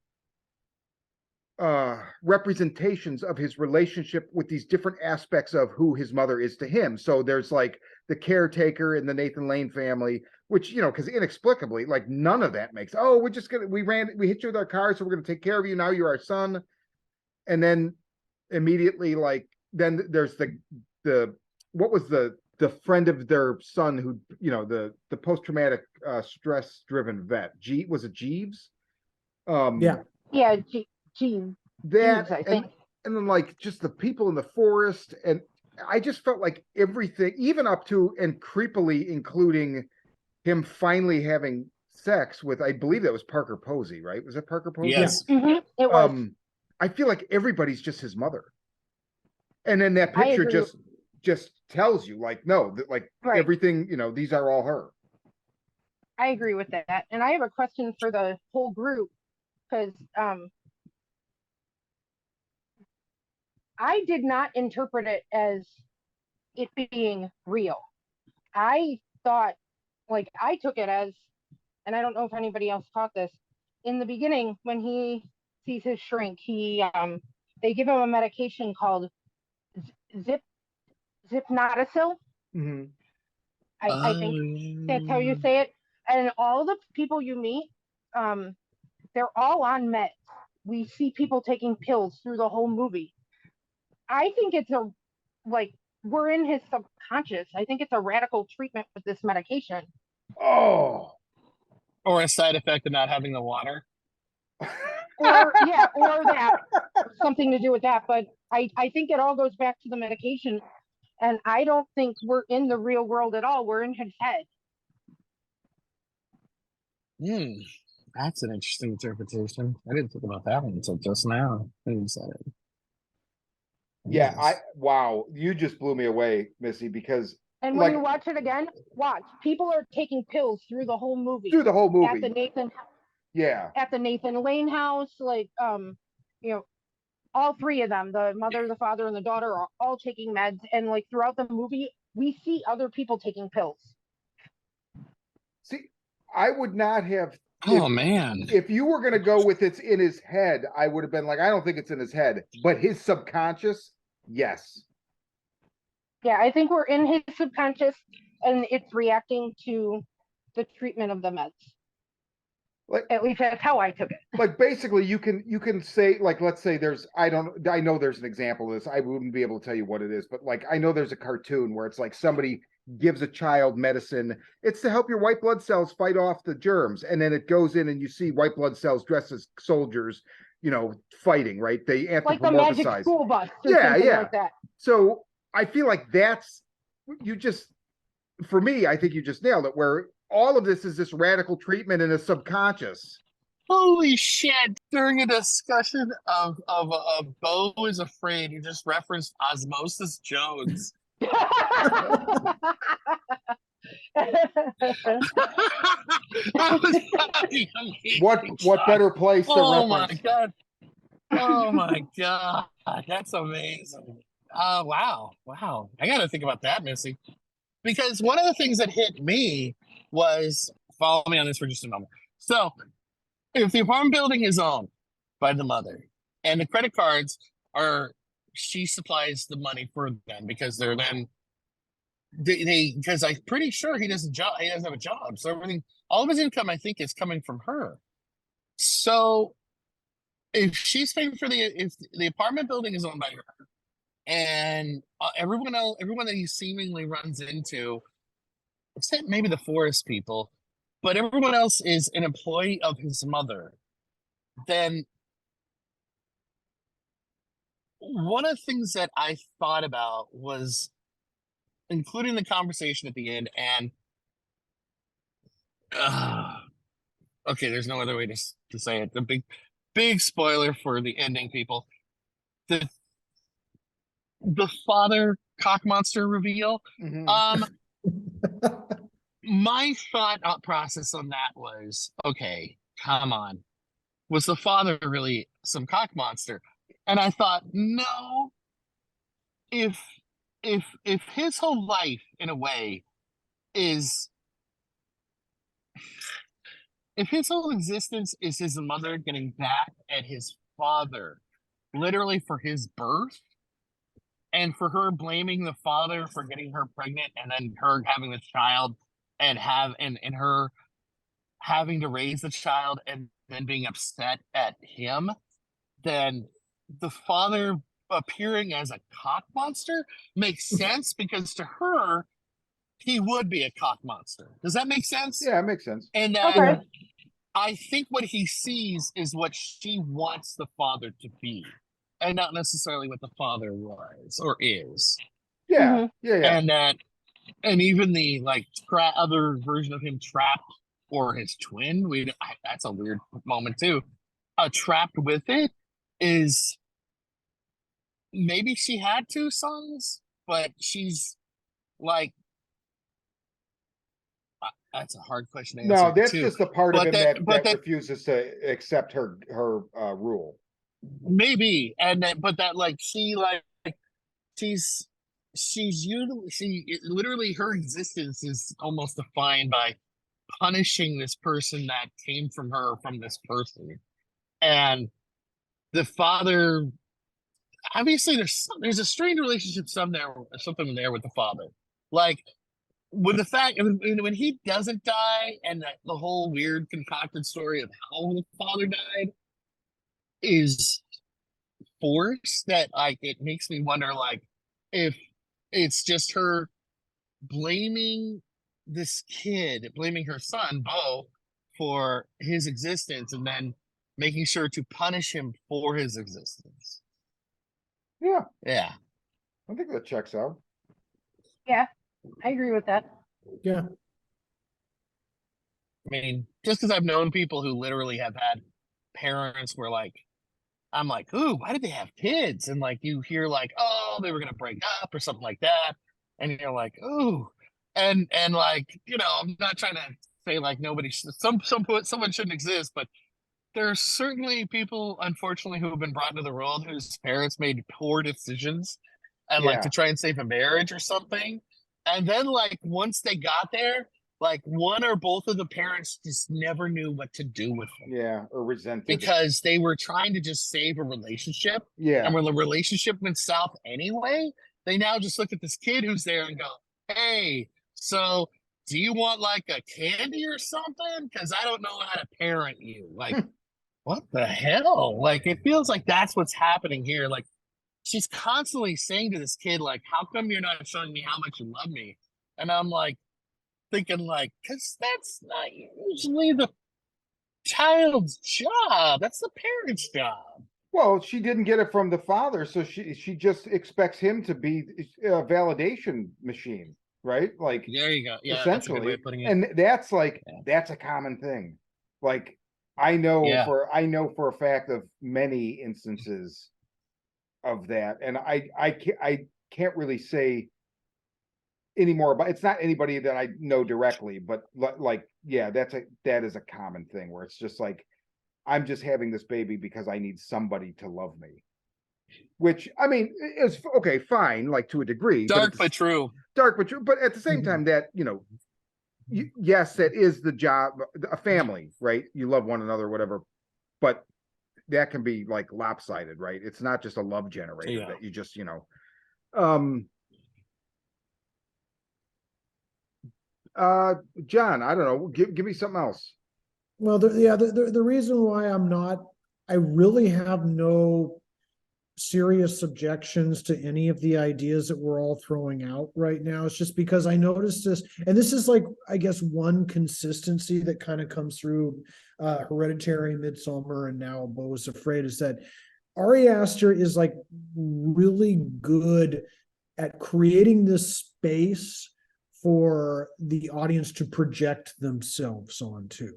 [SPEAKER 3] representations of his relationship with these different aspects of who his mother is to him. So there's like the caretaker in the Nathan Lane family, which, because inexplicably, like none of that makes, oh, we hit you with our car, so we're gonna take care of you. Now you're our son. And then immediately, like, then there's the what was the friend of their son who, the post-traumatic stress driven vet. Was it Jeeves?
[SPEAKER 5] Yeah.
[SPEAKER 4] Yeah, Jeeves, I think.
[SPEAKER 3] And then like just the people in the forest, and I just felt like everything, even up to and creepily including him finally having sex with, I believe that was Parker Posey, right? Was it Parker Posey?
[SPEAKER 6] Yes.
[SPEAKER 4] Mhm, it was.
[SPEAKER 3] I feel like everybody's just his mother. And then that picture just tells you like, no, that like
[SPEAKER 4] Right.
[SPEAKER 3] everything, these are all her.
[SPEAKER 4] I agree with that. And I have a question for the whole group, because I did not interpret it as it being real. I thought, like, I took it as, and I don't know if anybody else caught this, in the beginning when he sees his shrink, they give him a medication called Zipnoticil.
[SPEAKER 3] Mm-hmm.
[SPEAKER 4] I think that's how you say it. And all the people you meet, they're all on meds. We see people taking pills through the whole movie. I think it's we're in his subconscious. I think it's a radical treatment with this medication.
[SPEAKER 3] Oh.
[SPEAKER 6] Or a side effect of not having the water.
[SPEAKER 4] Or that, something to do with that. But I think it all goes back to the medication. And I don't think we're in the real world at all. We're in his head.
[SPEAKER 6] That's an interesting interpretation. I didn't think about that one until just now. You said it.
[SPEAKER 3] Yeah,
[SPEAKER 6] Yes.
[SPEAKER 3] wow, you just blew me away, Missy, because
[SPEAKER 4] and when you watch it again, people are taking pills through the whole movie.
[SPEAKER 3] Through the whole movie.
[SPEAKER 4] At the Nathan Lane house, all three of them, the mother, the father, and the daughter, are all taking meds, and like throughout the movie, we see other people taking pills.
[SPEAKER 3] See, I would not have.
[SPEAKER 6] Man.
[SPEAKER 3] If you were going to go with it's in his head, I would have been like, I don't think it's in his head, but his subconscious, yes.
[SPEAKER 4] Yeah, I think we're in his subconscious, and it's reacting to the treatment of the meds. Like, at least that's how I took it.
[SPEAKER 3] Like basically, you can say, like, let's say I know there's an example of this. I wouldn't be able to tell you what it is, but like I know there's a cartoon where it's like somebody gives a child medicine. It's to help your white blood cells fight off the germs, and then it goes in and you see white blood cells dressed as soldiers, fighting. Right? They anthropomorphize.
[SPEAKER 4] Like the Magic School Bus. Or something like that.
[SPEAKER 3] So I feel like for me, I think you just nailed it. Where all of this is this radical treatment in a subconscious.
[SPEAKER 6] Holy shit. During a discussion of Beau is Afraid, you just referenced Osmosis Jones.
[SPEAKER 3] What better place to reference?
[SPEAKER 6] Oh my god. That's amazing. Wow. I gotta think about that, Missy. Because one of the things that hit me was, follow me on this for just a moment. So if the apartment building is owned by the mother and the credit cards she supplies the money for them because they're then they because I'm pretty sure he doesn't have a job, so everything, all of his income, I think, is coming from her. So if she's paying for if the apartment building is owned by her, and everyone else, everyone that he seemingly runs into, except maybe the forest people, but everyone else is an employee of his mother, then one of the things that I thought about was including the conversation at the end, and okay, there's no other way to say it. The big spoiler for the ending, people. The father cock monster reveal.
[SPEAKER 3] Mhm.
[SPEAKER 6] My thought process on that was, okay, come on. Was the father really some cock monster? And I thought, no, if if his whole life in a way is, if his whole existence is his mother getting back at his father literally for his birth, and for her blaming the father for getting her pregnant and then her having the child, and her having to raise the child and then being upset at him, then the father appearing as a cock monster makes sense, because to her he would be a cock monster. Does that make sense?
[SPEAKER 3] Yeah, it makes sense.
[SPEAKER 6] And that
[SPEAKER 4] Okay.
[SPEAKER 6] I think what he sees is what she wants the father to be, and not necessarily what the father was or is.
[SPEAKER 3] Yeah,
[SPEAKER 4] Mhm.
[SPEAKER 3] yeah.
[SPEAKER 6] And that, and even the like other version of him trapped, or his twin, that's a weird moment too. Trapped with it is, maybe she had two sons, but she's like, that's a hard question to
[SPEAKER 3] No,
[SPEAKER 6] answer
[SPEAKER 3] that's
[SPEAKER 6] too.
[SPEAKER 3] just the part of
[SPEAKER 6] But
[SPEAKER 3] him
[SPEAKER 6] that,
[SPEAKER 3] that refuses to accept her rule.
[SPEAKER 6] maybe, and that, but that like she like she's literally, her existence is almost defined by punishing this person that came from her, from this person. And the father, obviously there's a strained relationship something there with the father, like with the fact when he doesn't die, and the whole weird concocted story of how the father died is forced, that like it makes me wonder, like, if it's just her blaming this kid, blaming her son Beau for his existence, and then making sure to punish him for his existence.
[SPEAKER 3] Yeah,
[SPEAKER 6] Yeah.
[SPEAKER 3] I think that checks out.
[SPEAKER 4] Yeah, I agree with that.
[SPEAKER 5] Yeah.
[SPEAKER 6] I mean, just because I've known people who literally have had parents where, like, I'm like, ooh, why did they have kids? And like you hear like, oh, they were gonna break up or something like that, and you're like, ooh, and like, I'm not trying to say like nobody, someone shouldn't exist, but there are certainly people, unfortunately, who have been brought into the world whose parents made poor decisions, and like to
[SPEAKER 3] Yeah,
[SPEAKER 6] try and save a marriage or something, and then like once they got there, like one or both of the parents just never knew what to do with them,
[SPEAKER 3] yeah, or resented.
[SPEAKER 6] because they were trying to just save a relationship. And
[SPEAKER 3] Yeah,
[SPEAKER 6] when the relationship went south anyway, they now just look at this kid who's there and go, hey, so do you want like a candy or something? Because I don't know how to parent you. Like, what the hell? Like, it feels like that's what's happening here. Like, she's constantly saying to this kid, like, how come you're not showing me how much you love me? And I'm like, thinking, like, because that's not usually the child's job. That's the parent's job.
[SPEAKER 3] well, she didn't get it from the father, so she just expects him to be a validation machine, right? Like,
[SPEAKER 6] There you go. Yeah, that's a good way
[SPEAKER 3] essentially,
[SPEAKER 6] of putting it.
[SPEAKER 3] and that's like
[SPEAKER 6] Yeah.
[SPEAKER 3] that's a common thing. Like,
[SPEAKER 6] Yeah.
[SPEAKER 3] I know for a fact of many instances of that, and I can't really say any more about. It's not anybody that I know directly, but like, yeah, that is a common thing where it's just like, I'm just having this baby because I need somebody to love me. Which, I mean, is okay, fine, like to a degree, but
[SPEAKER 6] Dark
[SPEAKER 3] it's
[SPEAKER 6] but true.
[SPEAKER 3] dark, but true. But at the same time, that yes, that is the job, a family, right? You love one another, whatever. But that can be like lopsided, right? It's not just a love generator
[SPEAKER 6] Yeah.
[SPEAKER 3] that you just, um, John, I don't know. Give me something else.
[SPEAKER 5] Well, the reason why I really have no serious objections to any of the ideas that we're all throwing out right now. It's just because I noticed this, and this is like, I guess, one consistency that kind of comes through Hereditary, Midsummer, and now Beau is Afraid, is that Ari Aster is like really good at creating this space for the audience to project themselves onto.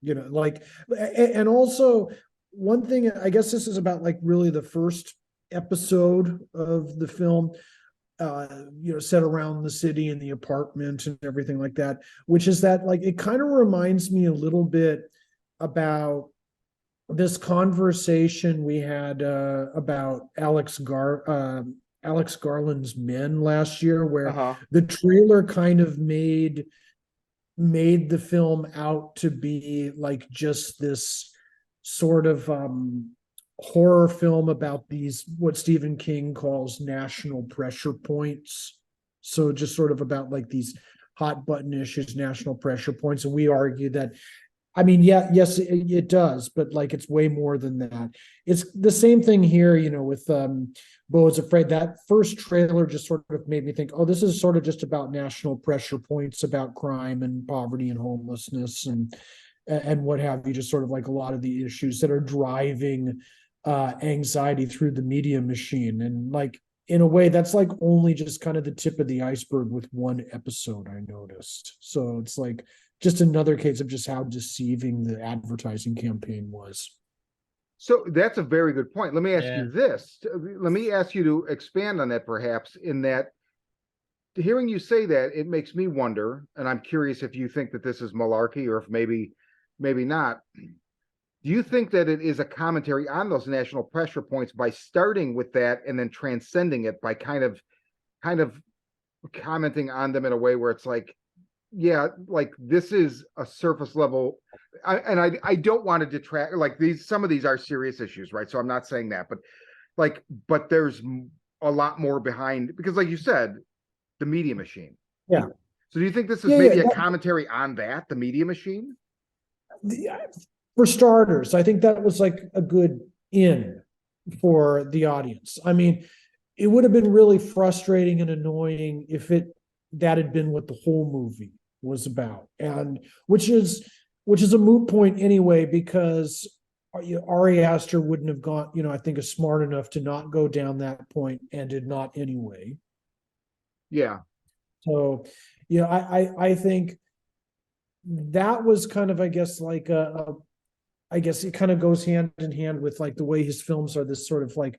[SPEAKER 5] Like, and also one thing, I guess this is about like really the first episode of the film, set around the city and the apartment and everything like that, which is that like it kind of reminds me a little bit about this conversation we had about Alex Garland's Men last year, where the trailer kind of made the film out to be like just this sort of horror film about these, what Stephen King calls national pressure points. So just sort of about like these hot button issues, national pressure points. And we argue that, I mean, yes, it does, but like it's way more than that. It's the same thing here, with Beau is Afraid. That first trailer just sort of made me think, oh, this is sort of just about national pressure points, about crime and poverty and homelessness and what have you, just sort of like a lot of the issues that are driving anxiety through the media machine. And like, in a way, that's like only just kind of the tip of the iceberg with one episode, I noticed. So it's like just another case of just how deceiving the advertising campaign was.
[SPEAKER 3] So that's a very good point. Let me ask you this. Let me ask you to expand on that, perhaps, in that hearing you say that, it makes me wonder, and I'm curious if you think that this is malarkey or if maybe not. Do you think that it is a commentary on those national pressure points by starting with that and then transcending it by kind of commenting on them in a way where it's like, yeah, like this is a surface level, I don't want to detract, like some of these are serious issues, right? So I'm not saying that, but there's a lot more behind, because like you said, the media machine.
[SPEAKER 5] Yeah.
[SPEAKER 3] So do you think this is maybe a commentary on that, the media machine?
[SPEAKER 5] For starters, I think that was like a good in for the audience. I mean, it would have been really frustrating and annoying if that had been what the whole movie was about, and which is a moot point anyway, because Ari Aster wouldn't have gone, I think, is smart enough to not go down that point, and did not anyway.
[SPEAKER 3] Yeah.
[SPEAKER 5] So, I think that was kind of, I guess, like I guess it kind of goes hand in hand with like the way his films are this sort of like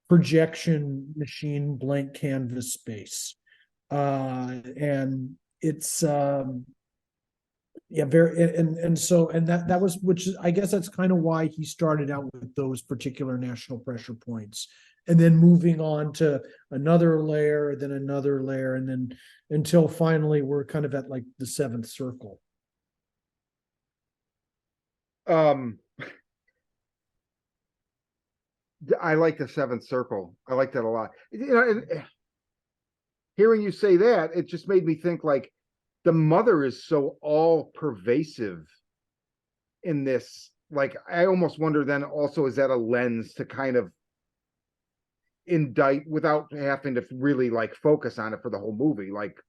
[SPEAKER 5] projection machine, blank canvas space. And it's very, and so, and that was, which I guess that's kind of why he started out with those particular national pressure points, and then moving on to another layer, then another layer, and then until finally we're kind of at like the seventh circle.
[SPEAKER 3] I like the seventh circle. I like that a lot. Hearing you say that, it just made me think like the mother is so all pervasive in this. Like, I almost wonder then also, is that a lens to kind of indict without having to really like focus on it for the whole movie? Like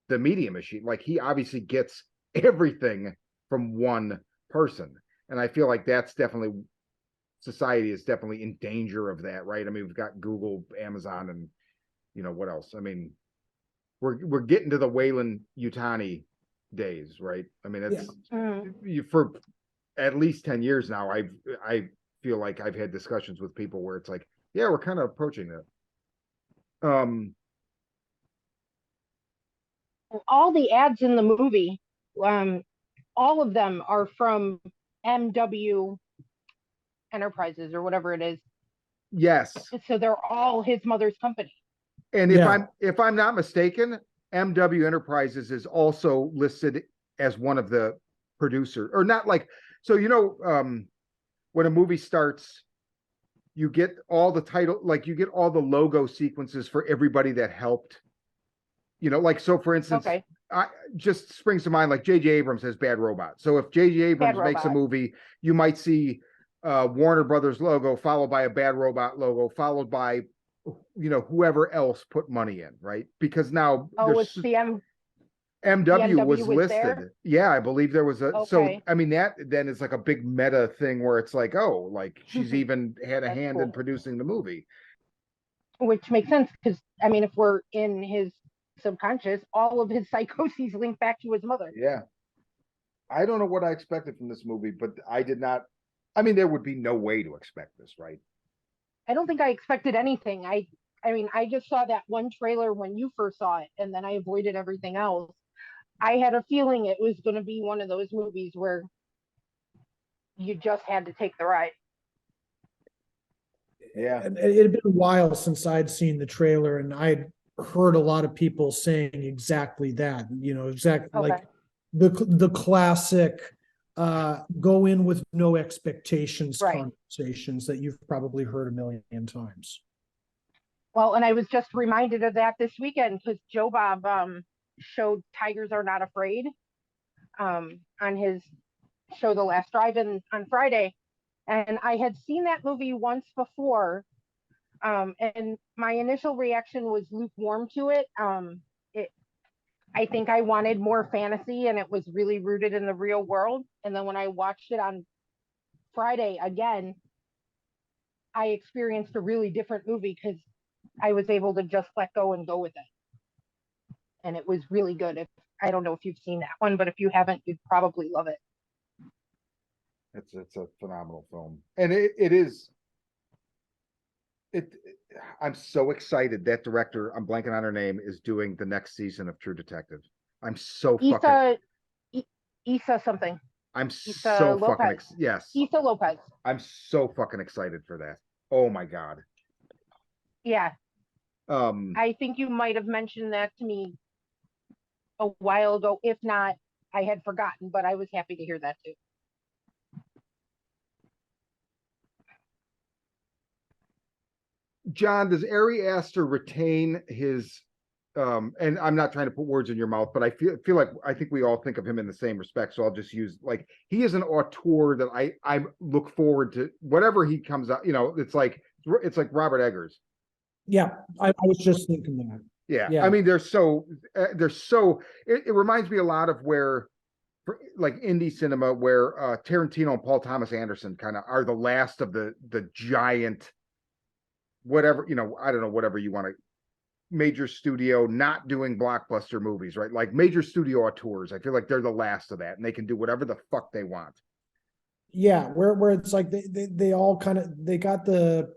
[SPEAKER 3] the media machine, like he obviously gets everything from one person. And I feel like that's definitely, society is definitely in danger of that, right? I mean, we've got Google, Amazon, and what else? I mean, we're getting to the Wayland Yutani days, right? I mean, it's for at least 10 years now. I feel like I've had discussions with people where it's like, yeah, we're kind of approaching that.
[SPEAKER 4] All the ads in the movie, all of them are from MW Enterprises or whatever it is.
[SPEAKER 3] Yes.
[SPEAKER 4] So they're all his mother's company.
[SPEAKER 3] And if I'm not mistaken, MW Enterprises is also listed as one of the producers, or not like, so when a movie starts, you get all the title, like you get all the logo sequences for everybody that helped. Like, so for instance, I just springs to mind like J.J. Abrams has Bad Robot. So if J.J. Abrams makes a
[SPEAKER 4] Robot.
[SPEAKER 3] movie, you might see Warner Brothers logo followed by a Bad Robot logo, followed by whoever else put money in, right? Because now
[SPEAKER 4] it's the
[SPEAKER 3] MW was
[SPEAKER 4] was
[SPEAKER 3] listed.
[SPEAKER 4] there?
[SPEAKER 3] Yeah, I believe there was a. So
[SPEAKER 4] Okay.
[SPEAKER 3] I mean that then is like a big meta thing where it's like, oh, like she's even had a
[SPEAKER 4] That's
[SPEAKER 3] hand in
[SPEAKER 4] cool.
[SPEAKER 3] producing the movie.
[SPEAKER 4] Which makes sense because I mean, if we're in his subconscious, all of his psychoses link back to his mother.
[SPEAKER 3] Yeah. I don't know what I expected from this movie, but I did not. I mean, there would be no way to expect this, right?
[SPEAKER 4] I don't think I expected anything. I mean, I just saw that one trailer when you first saw it, and then I avoided everything else. I had a feeling it was going to be one of those movies where you just had to take the ride.
[SPEAKER 3] Yeah.
[SPEAKER 5] And it had been a while since I'd seen the trailer, and I'd heard a lot of people saying exactly that. Exactly
[SPEAKER 4] Okay.
[SPEAKER 5] like the classic go in with no expectations
[SPEAKER 4] Right.
[SPEAKER 5] conversations that you've probably heard a million times.
[SPEAKER 4] Well, and I was just reminded of that this weekend because Joe Bob showed Tigers Are Not Afraid on his show The Last Drive-In on Friday. And I had seen that movie once before. And my initial reaction was lukewarm to it. I think I wanted more fantasy and it was really rooted in the real world. And then when I watched it on Friday again, I experienced a really different movie because I was able to just let go and go with it. And it was really good. I don't know if you've seen that one, but if you haven't, you'd probably love it.
[SPEAKER 3] It's a phenomenal film. And it is. I'm so excited that director, I'm blanking on her name, is doing the next season of True Detective. I'm so fucking.
[SPEAKER 4] Issa something.
[SPEAKER 3] I'm
[SPEAKER 4] Issa
[SPEAKER 3] so
[SPEAKER 4] Lopez.
[SPEAKER 3] fucking yes.
[SPEAKER 4] Issa Lopez.
[SPEAKER 3] I'm so fucking excited for that. Oh my god.
[SPEAKER 4] Yeah.
[SPEAKER 3] Um,
[SPEAKER 4] I think you might have mentioned that to me a while ago. If not, I had forgotten, but I was happy to hear that too.
[SPEAKER 3] John, does Ari Aster retain his and I'm not trying to put words in your mouth, but I feel like I think we all think of him in the same respect. So I'll just use like he is an auteur that I look forward to whatever he comes out. It's like Robert Eggers.
[SPEAKER 5] Yeah, I was just thinking that.
[SPEAKER 3] Yeah. I mean, they're so it reminds me a lot of where like indie cinema where Tarantino and Paul Thomas Anderson kind of are the last of the giant whatever, I don't know, whatever you want to major studio not doing blockbuster movies, right? Like major studio auteurs. I feel like they're the last of that and they can do whatever the fuck they want.
[SPEAKER 5] Yeah, where it's like they all kind of they got the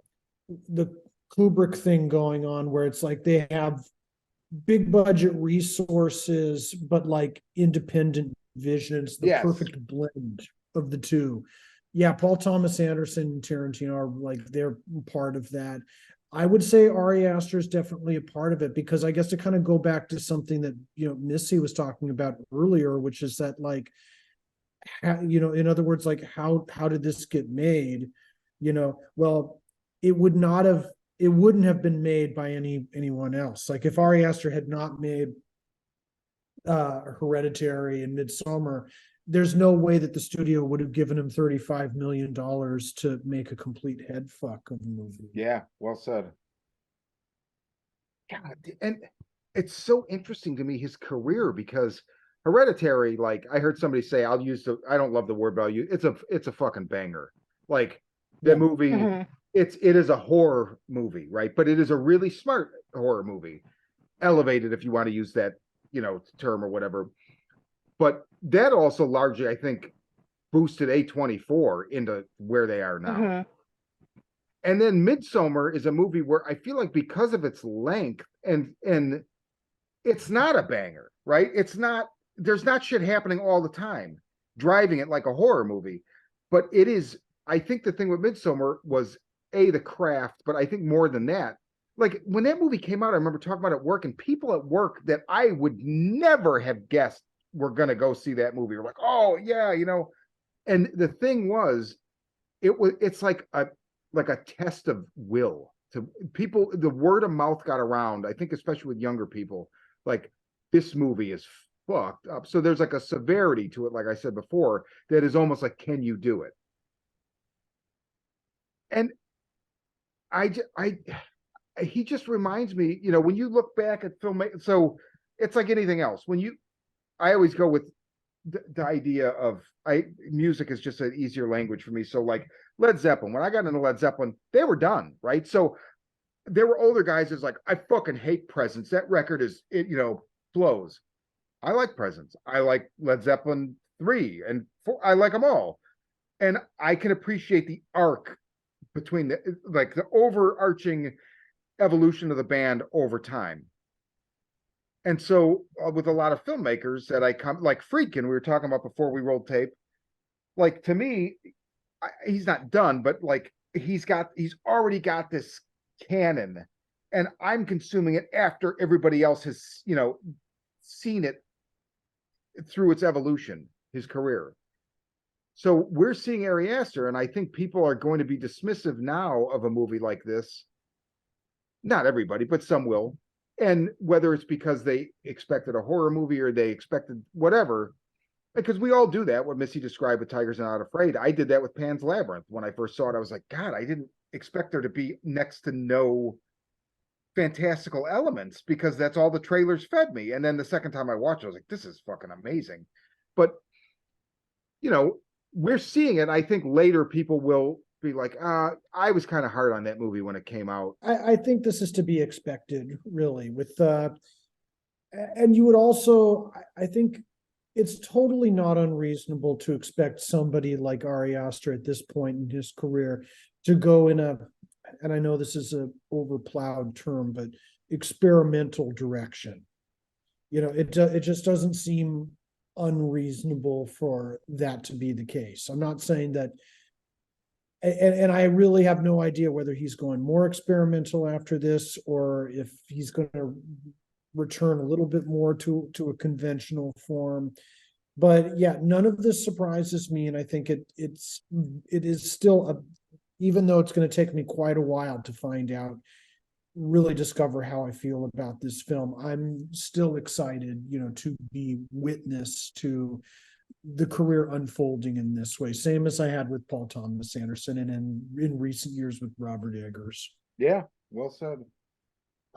[SPEAKER 5] Kubrick thing going on where it's like they have big budget resources, but like independent visions, the perfect blend of the two. Yeah, Paul Thomas Anderson and Tarantino are like they're part of that. I would say Ari Aster is definitely a part of it because I guess to kind of go back to something that Missy was talking about earlier, which is that like in other words, like how did this get made? Well, it wouldn't have been made by anyone else. Like if Ari Aster had not made Hereditary and Midsommar, there's no way that the studio would have given him $35 million to make a complete head fuck of the movie.
[SPEAKER 3] Yeah, well said. God, and it's so interesting to me his career because Hereditary, like I heard somebody say, I don't love the word, but it's a fucking banger. Like the movie, it is a horror movie, right? But it is a really smart horror movie, elevated if you want to use that term or whatever. But that also largely, I think, boosted A24 into where they are now. And then Midsommar is a movie where I feel like because of its length and it's not a banger, right? There's not shit happening all the time, driving it like a horror movie. But it is, I think the thing with Midsommar was the craft, but I think more than that. Like when that movie came out, I remember talking about it at work and people at work that I would never have guessed were going to go see that movie. We're like, oh yeah, and the thing was, it's like a test of will to people. The word of mouth got around, I think, especially with younger people, like this movie is fucked up. So there's like a severity to it, like I said before, that is almost like, can you do it? And he just reminds me, when you look back at film, so it's like anything else. I always go with the idea of music is just an easier language for me. So like Led Zeppelin, when I got into Led Zeppelin, they were done, right? So there were older guys that's like, I fucking hate Presence. That record blows. I like Presence. I like Led Zeppelin 3 and 4. I like them all. And I can appreciate the arc between the overarching evolution of the band over time. And so with a lot of filmmakers that I come, like Friedkin, we were talking about before we rolled tape, like to me, he's not done, but like he's already got this canon, and I'm consuming it after everybody else has, seen it through its evolution, his career. So we're seeing Ari Aster, and I think people are going to be dismissive now of a movie like this. Not everybody, but some will. And whether it's because they expected a horror movie or they expected whatever, because we all do that, what Missy described with Tigers Are Not Afraid. I did that with Pan's Labyrinth. When I first saw it, I was like, God, I didn't expect there to be next to no fantastical elements because that's all the trailers fed me. And then the second time I watched it, I was like, this is fucking amazing. But, we're seeing it. I think later people will be like, I was kind of hard on that movie when it came out.
[SPEAKER 5] I think this is to be expected, really, and you would also, I think it's totally not unreasonable to expect somebody like Ari Aster at this point in his career to go in and I know this is a overplowed term, but experimental direction. It just doesn't seem unreasonable for that to be the case. I'm not saying that, and I really have no idea whether he's going more experimental after this or if he's going to return a little bit more to a conventional form. But yeah, none of this surprises me, and I think it is still even though it's going to take me quite a while to find out, really discover how I feel about this film, I'm still excited, to be witness to the career unfolding in this way, same as I had with Paul Thomas Anderson and in recent years with Robert Eggers.
[SPEAKER 3] Yeah, well said.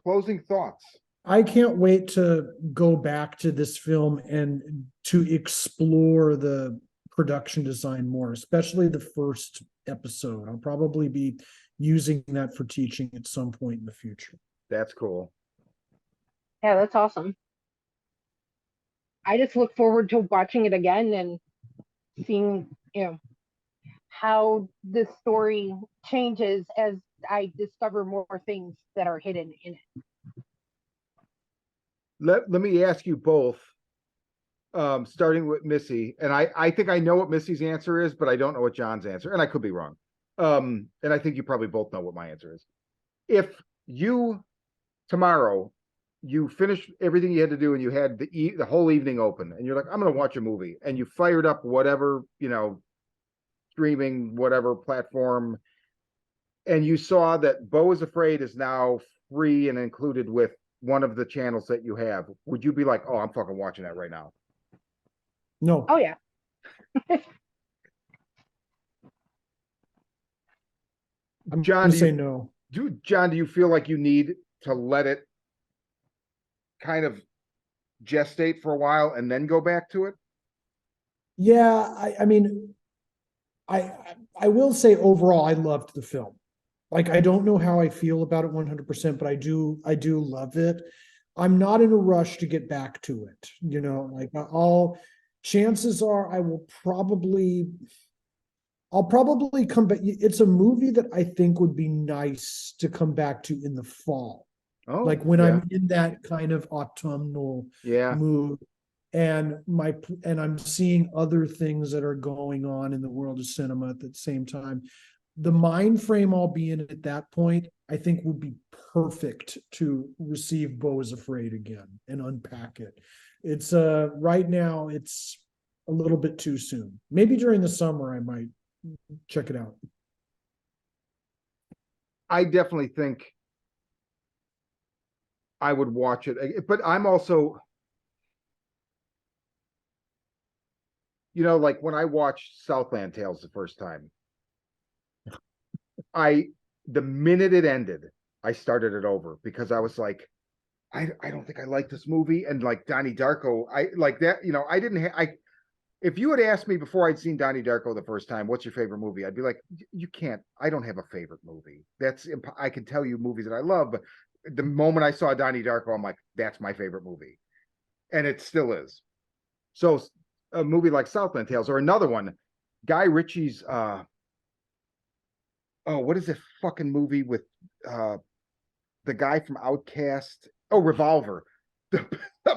[SPEAKER 3] Closing thoughts.
[SPEAKER 5] I can't wait to go back to this film and to explore the production design more, especially the first episode. I'll probably be using that for teaching at some point in the future.
[SPEAKER 3] That's cool.
[SPEAKER 4] Yeah, that's awesome. I just look forward to watching it again and seeing, how this story changes as I discover more things that are hidden in it.
[SPEAKER 3] Let me ask you both, starting with Missy, and I think I know what Missy's answer is, but I don't know what John's answer, and I could be wrong. And I think you probably both know what my answer is. If tomorrow you finished everything you had to do and you had the whole evening open and you're like, I'm going to watch a movie, and you fired up whatever, streaming, whatever platform, and you saw that Beau is Afraid is now free and included with one of the channels that you have, would you be like, oh, I'm fucking watching that right now?
[SPEAKER 5] No.
[SPEAKER 4] Oh yeah.
[SPEAKER 5] I'm
[SPEAKER 3] John,
[SPEAKER 5] going to say no.
[SPEAKER 3] John, do you feel like you need to let it kind of gestate for a while and then go back to it?
[SPEAKER 5] Yeah, I mean, I will say overall, I loved the film. Like, I don't know how I feel about it 100%, but I do love it. I'm not in a rush to get back to it. Like chances are I'll probably come back. It's a movie that I think would be nice to come back to in the fall.
[SPEAKER 3] Oh,
[SPEAKER 5] like when I'm in that kind of autumnal mood, and I'm seeing other things that are going on in the world of cinema at the same time. The mind frame I'll be in at that point, I think, would be perfect to receive Beau is Afraid again and unpack it. It's right now it's a little bit too soon. Maybe during the summer I might check it out.
[SPEAKER 3] I definitely think I would watch it, but I'm also, you know, like when I watched Southland Tales the first time, the minute it ended, I started it over because I was like, I don't think I like this movie. And like Donnie Darko, I like that, you know, I didn't have, if you had asked me before I'd seen Donnie Darko the first time, what's your favorite movie? I'd be like, you can't, I don't have a favorite movie. I can tell you movies that I love, but the moment I saw Donnie Darko, I'm like, that's my favorite movie. And it still is. So a movie like Southland Tales, or another one, Guy Ritchie's, what is this fucking movie with the guy from Outcast? Oh, Revolver. The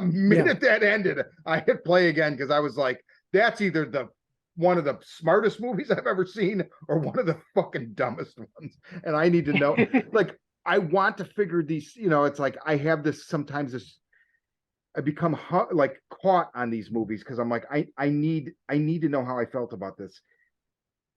[SPEAKER 3] minute that ended, I hit play again because I was like, that's either one of the smartest movies I've ever seen or one of the fucking dumbest ones. And I need to know, like, I want to figure these, you know, it's like I have this sometimes I become like caught on these movies because I'm like, I need to know how I felt about this.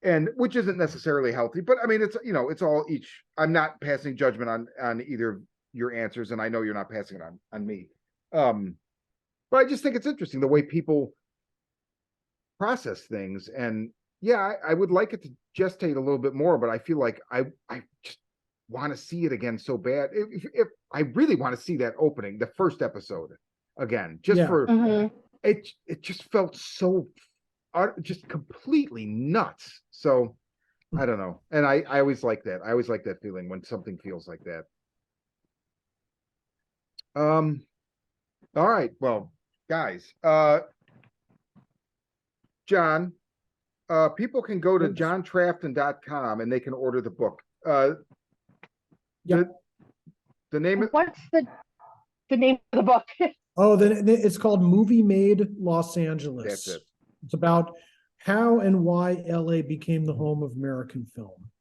[SPEAKER 3] And which isn't necessarily healthy, but I mean, it's, you know, it's all each, I'm not passing judgment on either your answers, and I know you're not passing it on me. But I just think it's interesting the way people process things. And yeah, I would like it to gestate a little bit more, but I feel like I just want to see it again so bad. If I really want to see that opening, the first episode again, just for it just felt so just completely nuts. So I don't know. And I always like that. I always like that feeling when something feels like that. All right. Well, guys, John, people can go to johntrafton.com and they can order the book. The name of
[SPEAKER 4] What's the name of the book?
[SPEAKER 5] Oh, then it's called Movie Made Los Angeles.
[SPEAKER 3] That's it.
[SPEAKER 5] It's about how and why LA became the home of American film.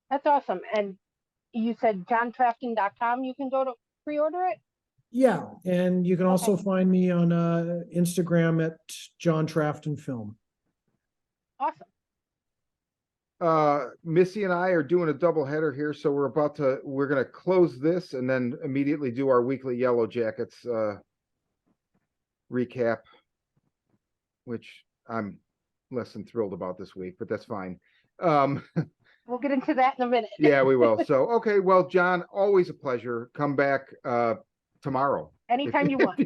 [SPEAKER 4] That's awesome. And you said johntrafton.com, you can go to pre-order it?
[SPEAKER 5] Yeah, and you can also find me on Instagram at John Trafton Film.
[SPEAKER 4] Awesome.
[SPEAKER 3] Missy and I are doing a double header here, so we're gonna close this and then immediately do our weekly Yellow Jackets recap, which I'm less than thrilled about this week, but that's fine.
[SPEAKER 4] We'll get into that in a minute.
[SPEAKER 3] Yeah, we will. So, okay, well, John, always a pleasure. Come back tomorrow.
[SPEAKER 4] Anytime you want.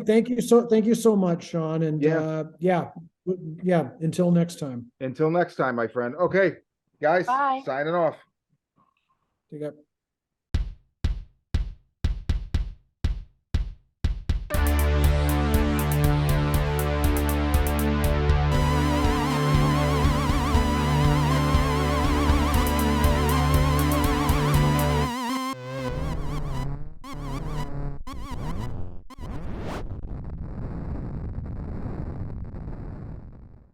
[SPEAKER 5] Thank you so much, Sean. And yeah, until next time.
[SPEAKER 3] Until next time, my friend. Okay, guys,
[SPEAKER 4] Bye.
[SPEAKER 3] signing off.
[SPEAKER 5] Take care.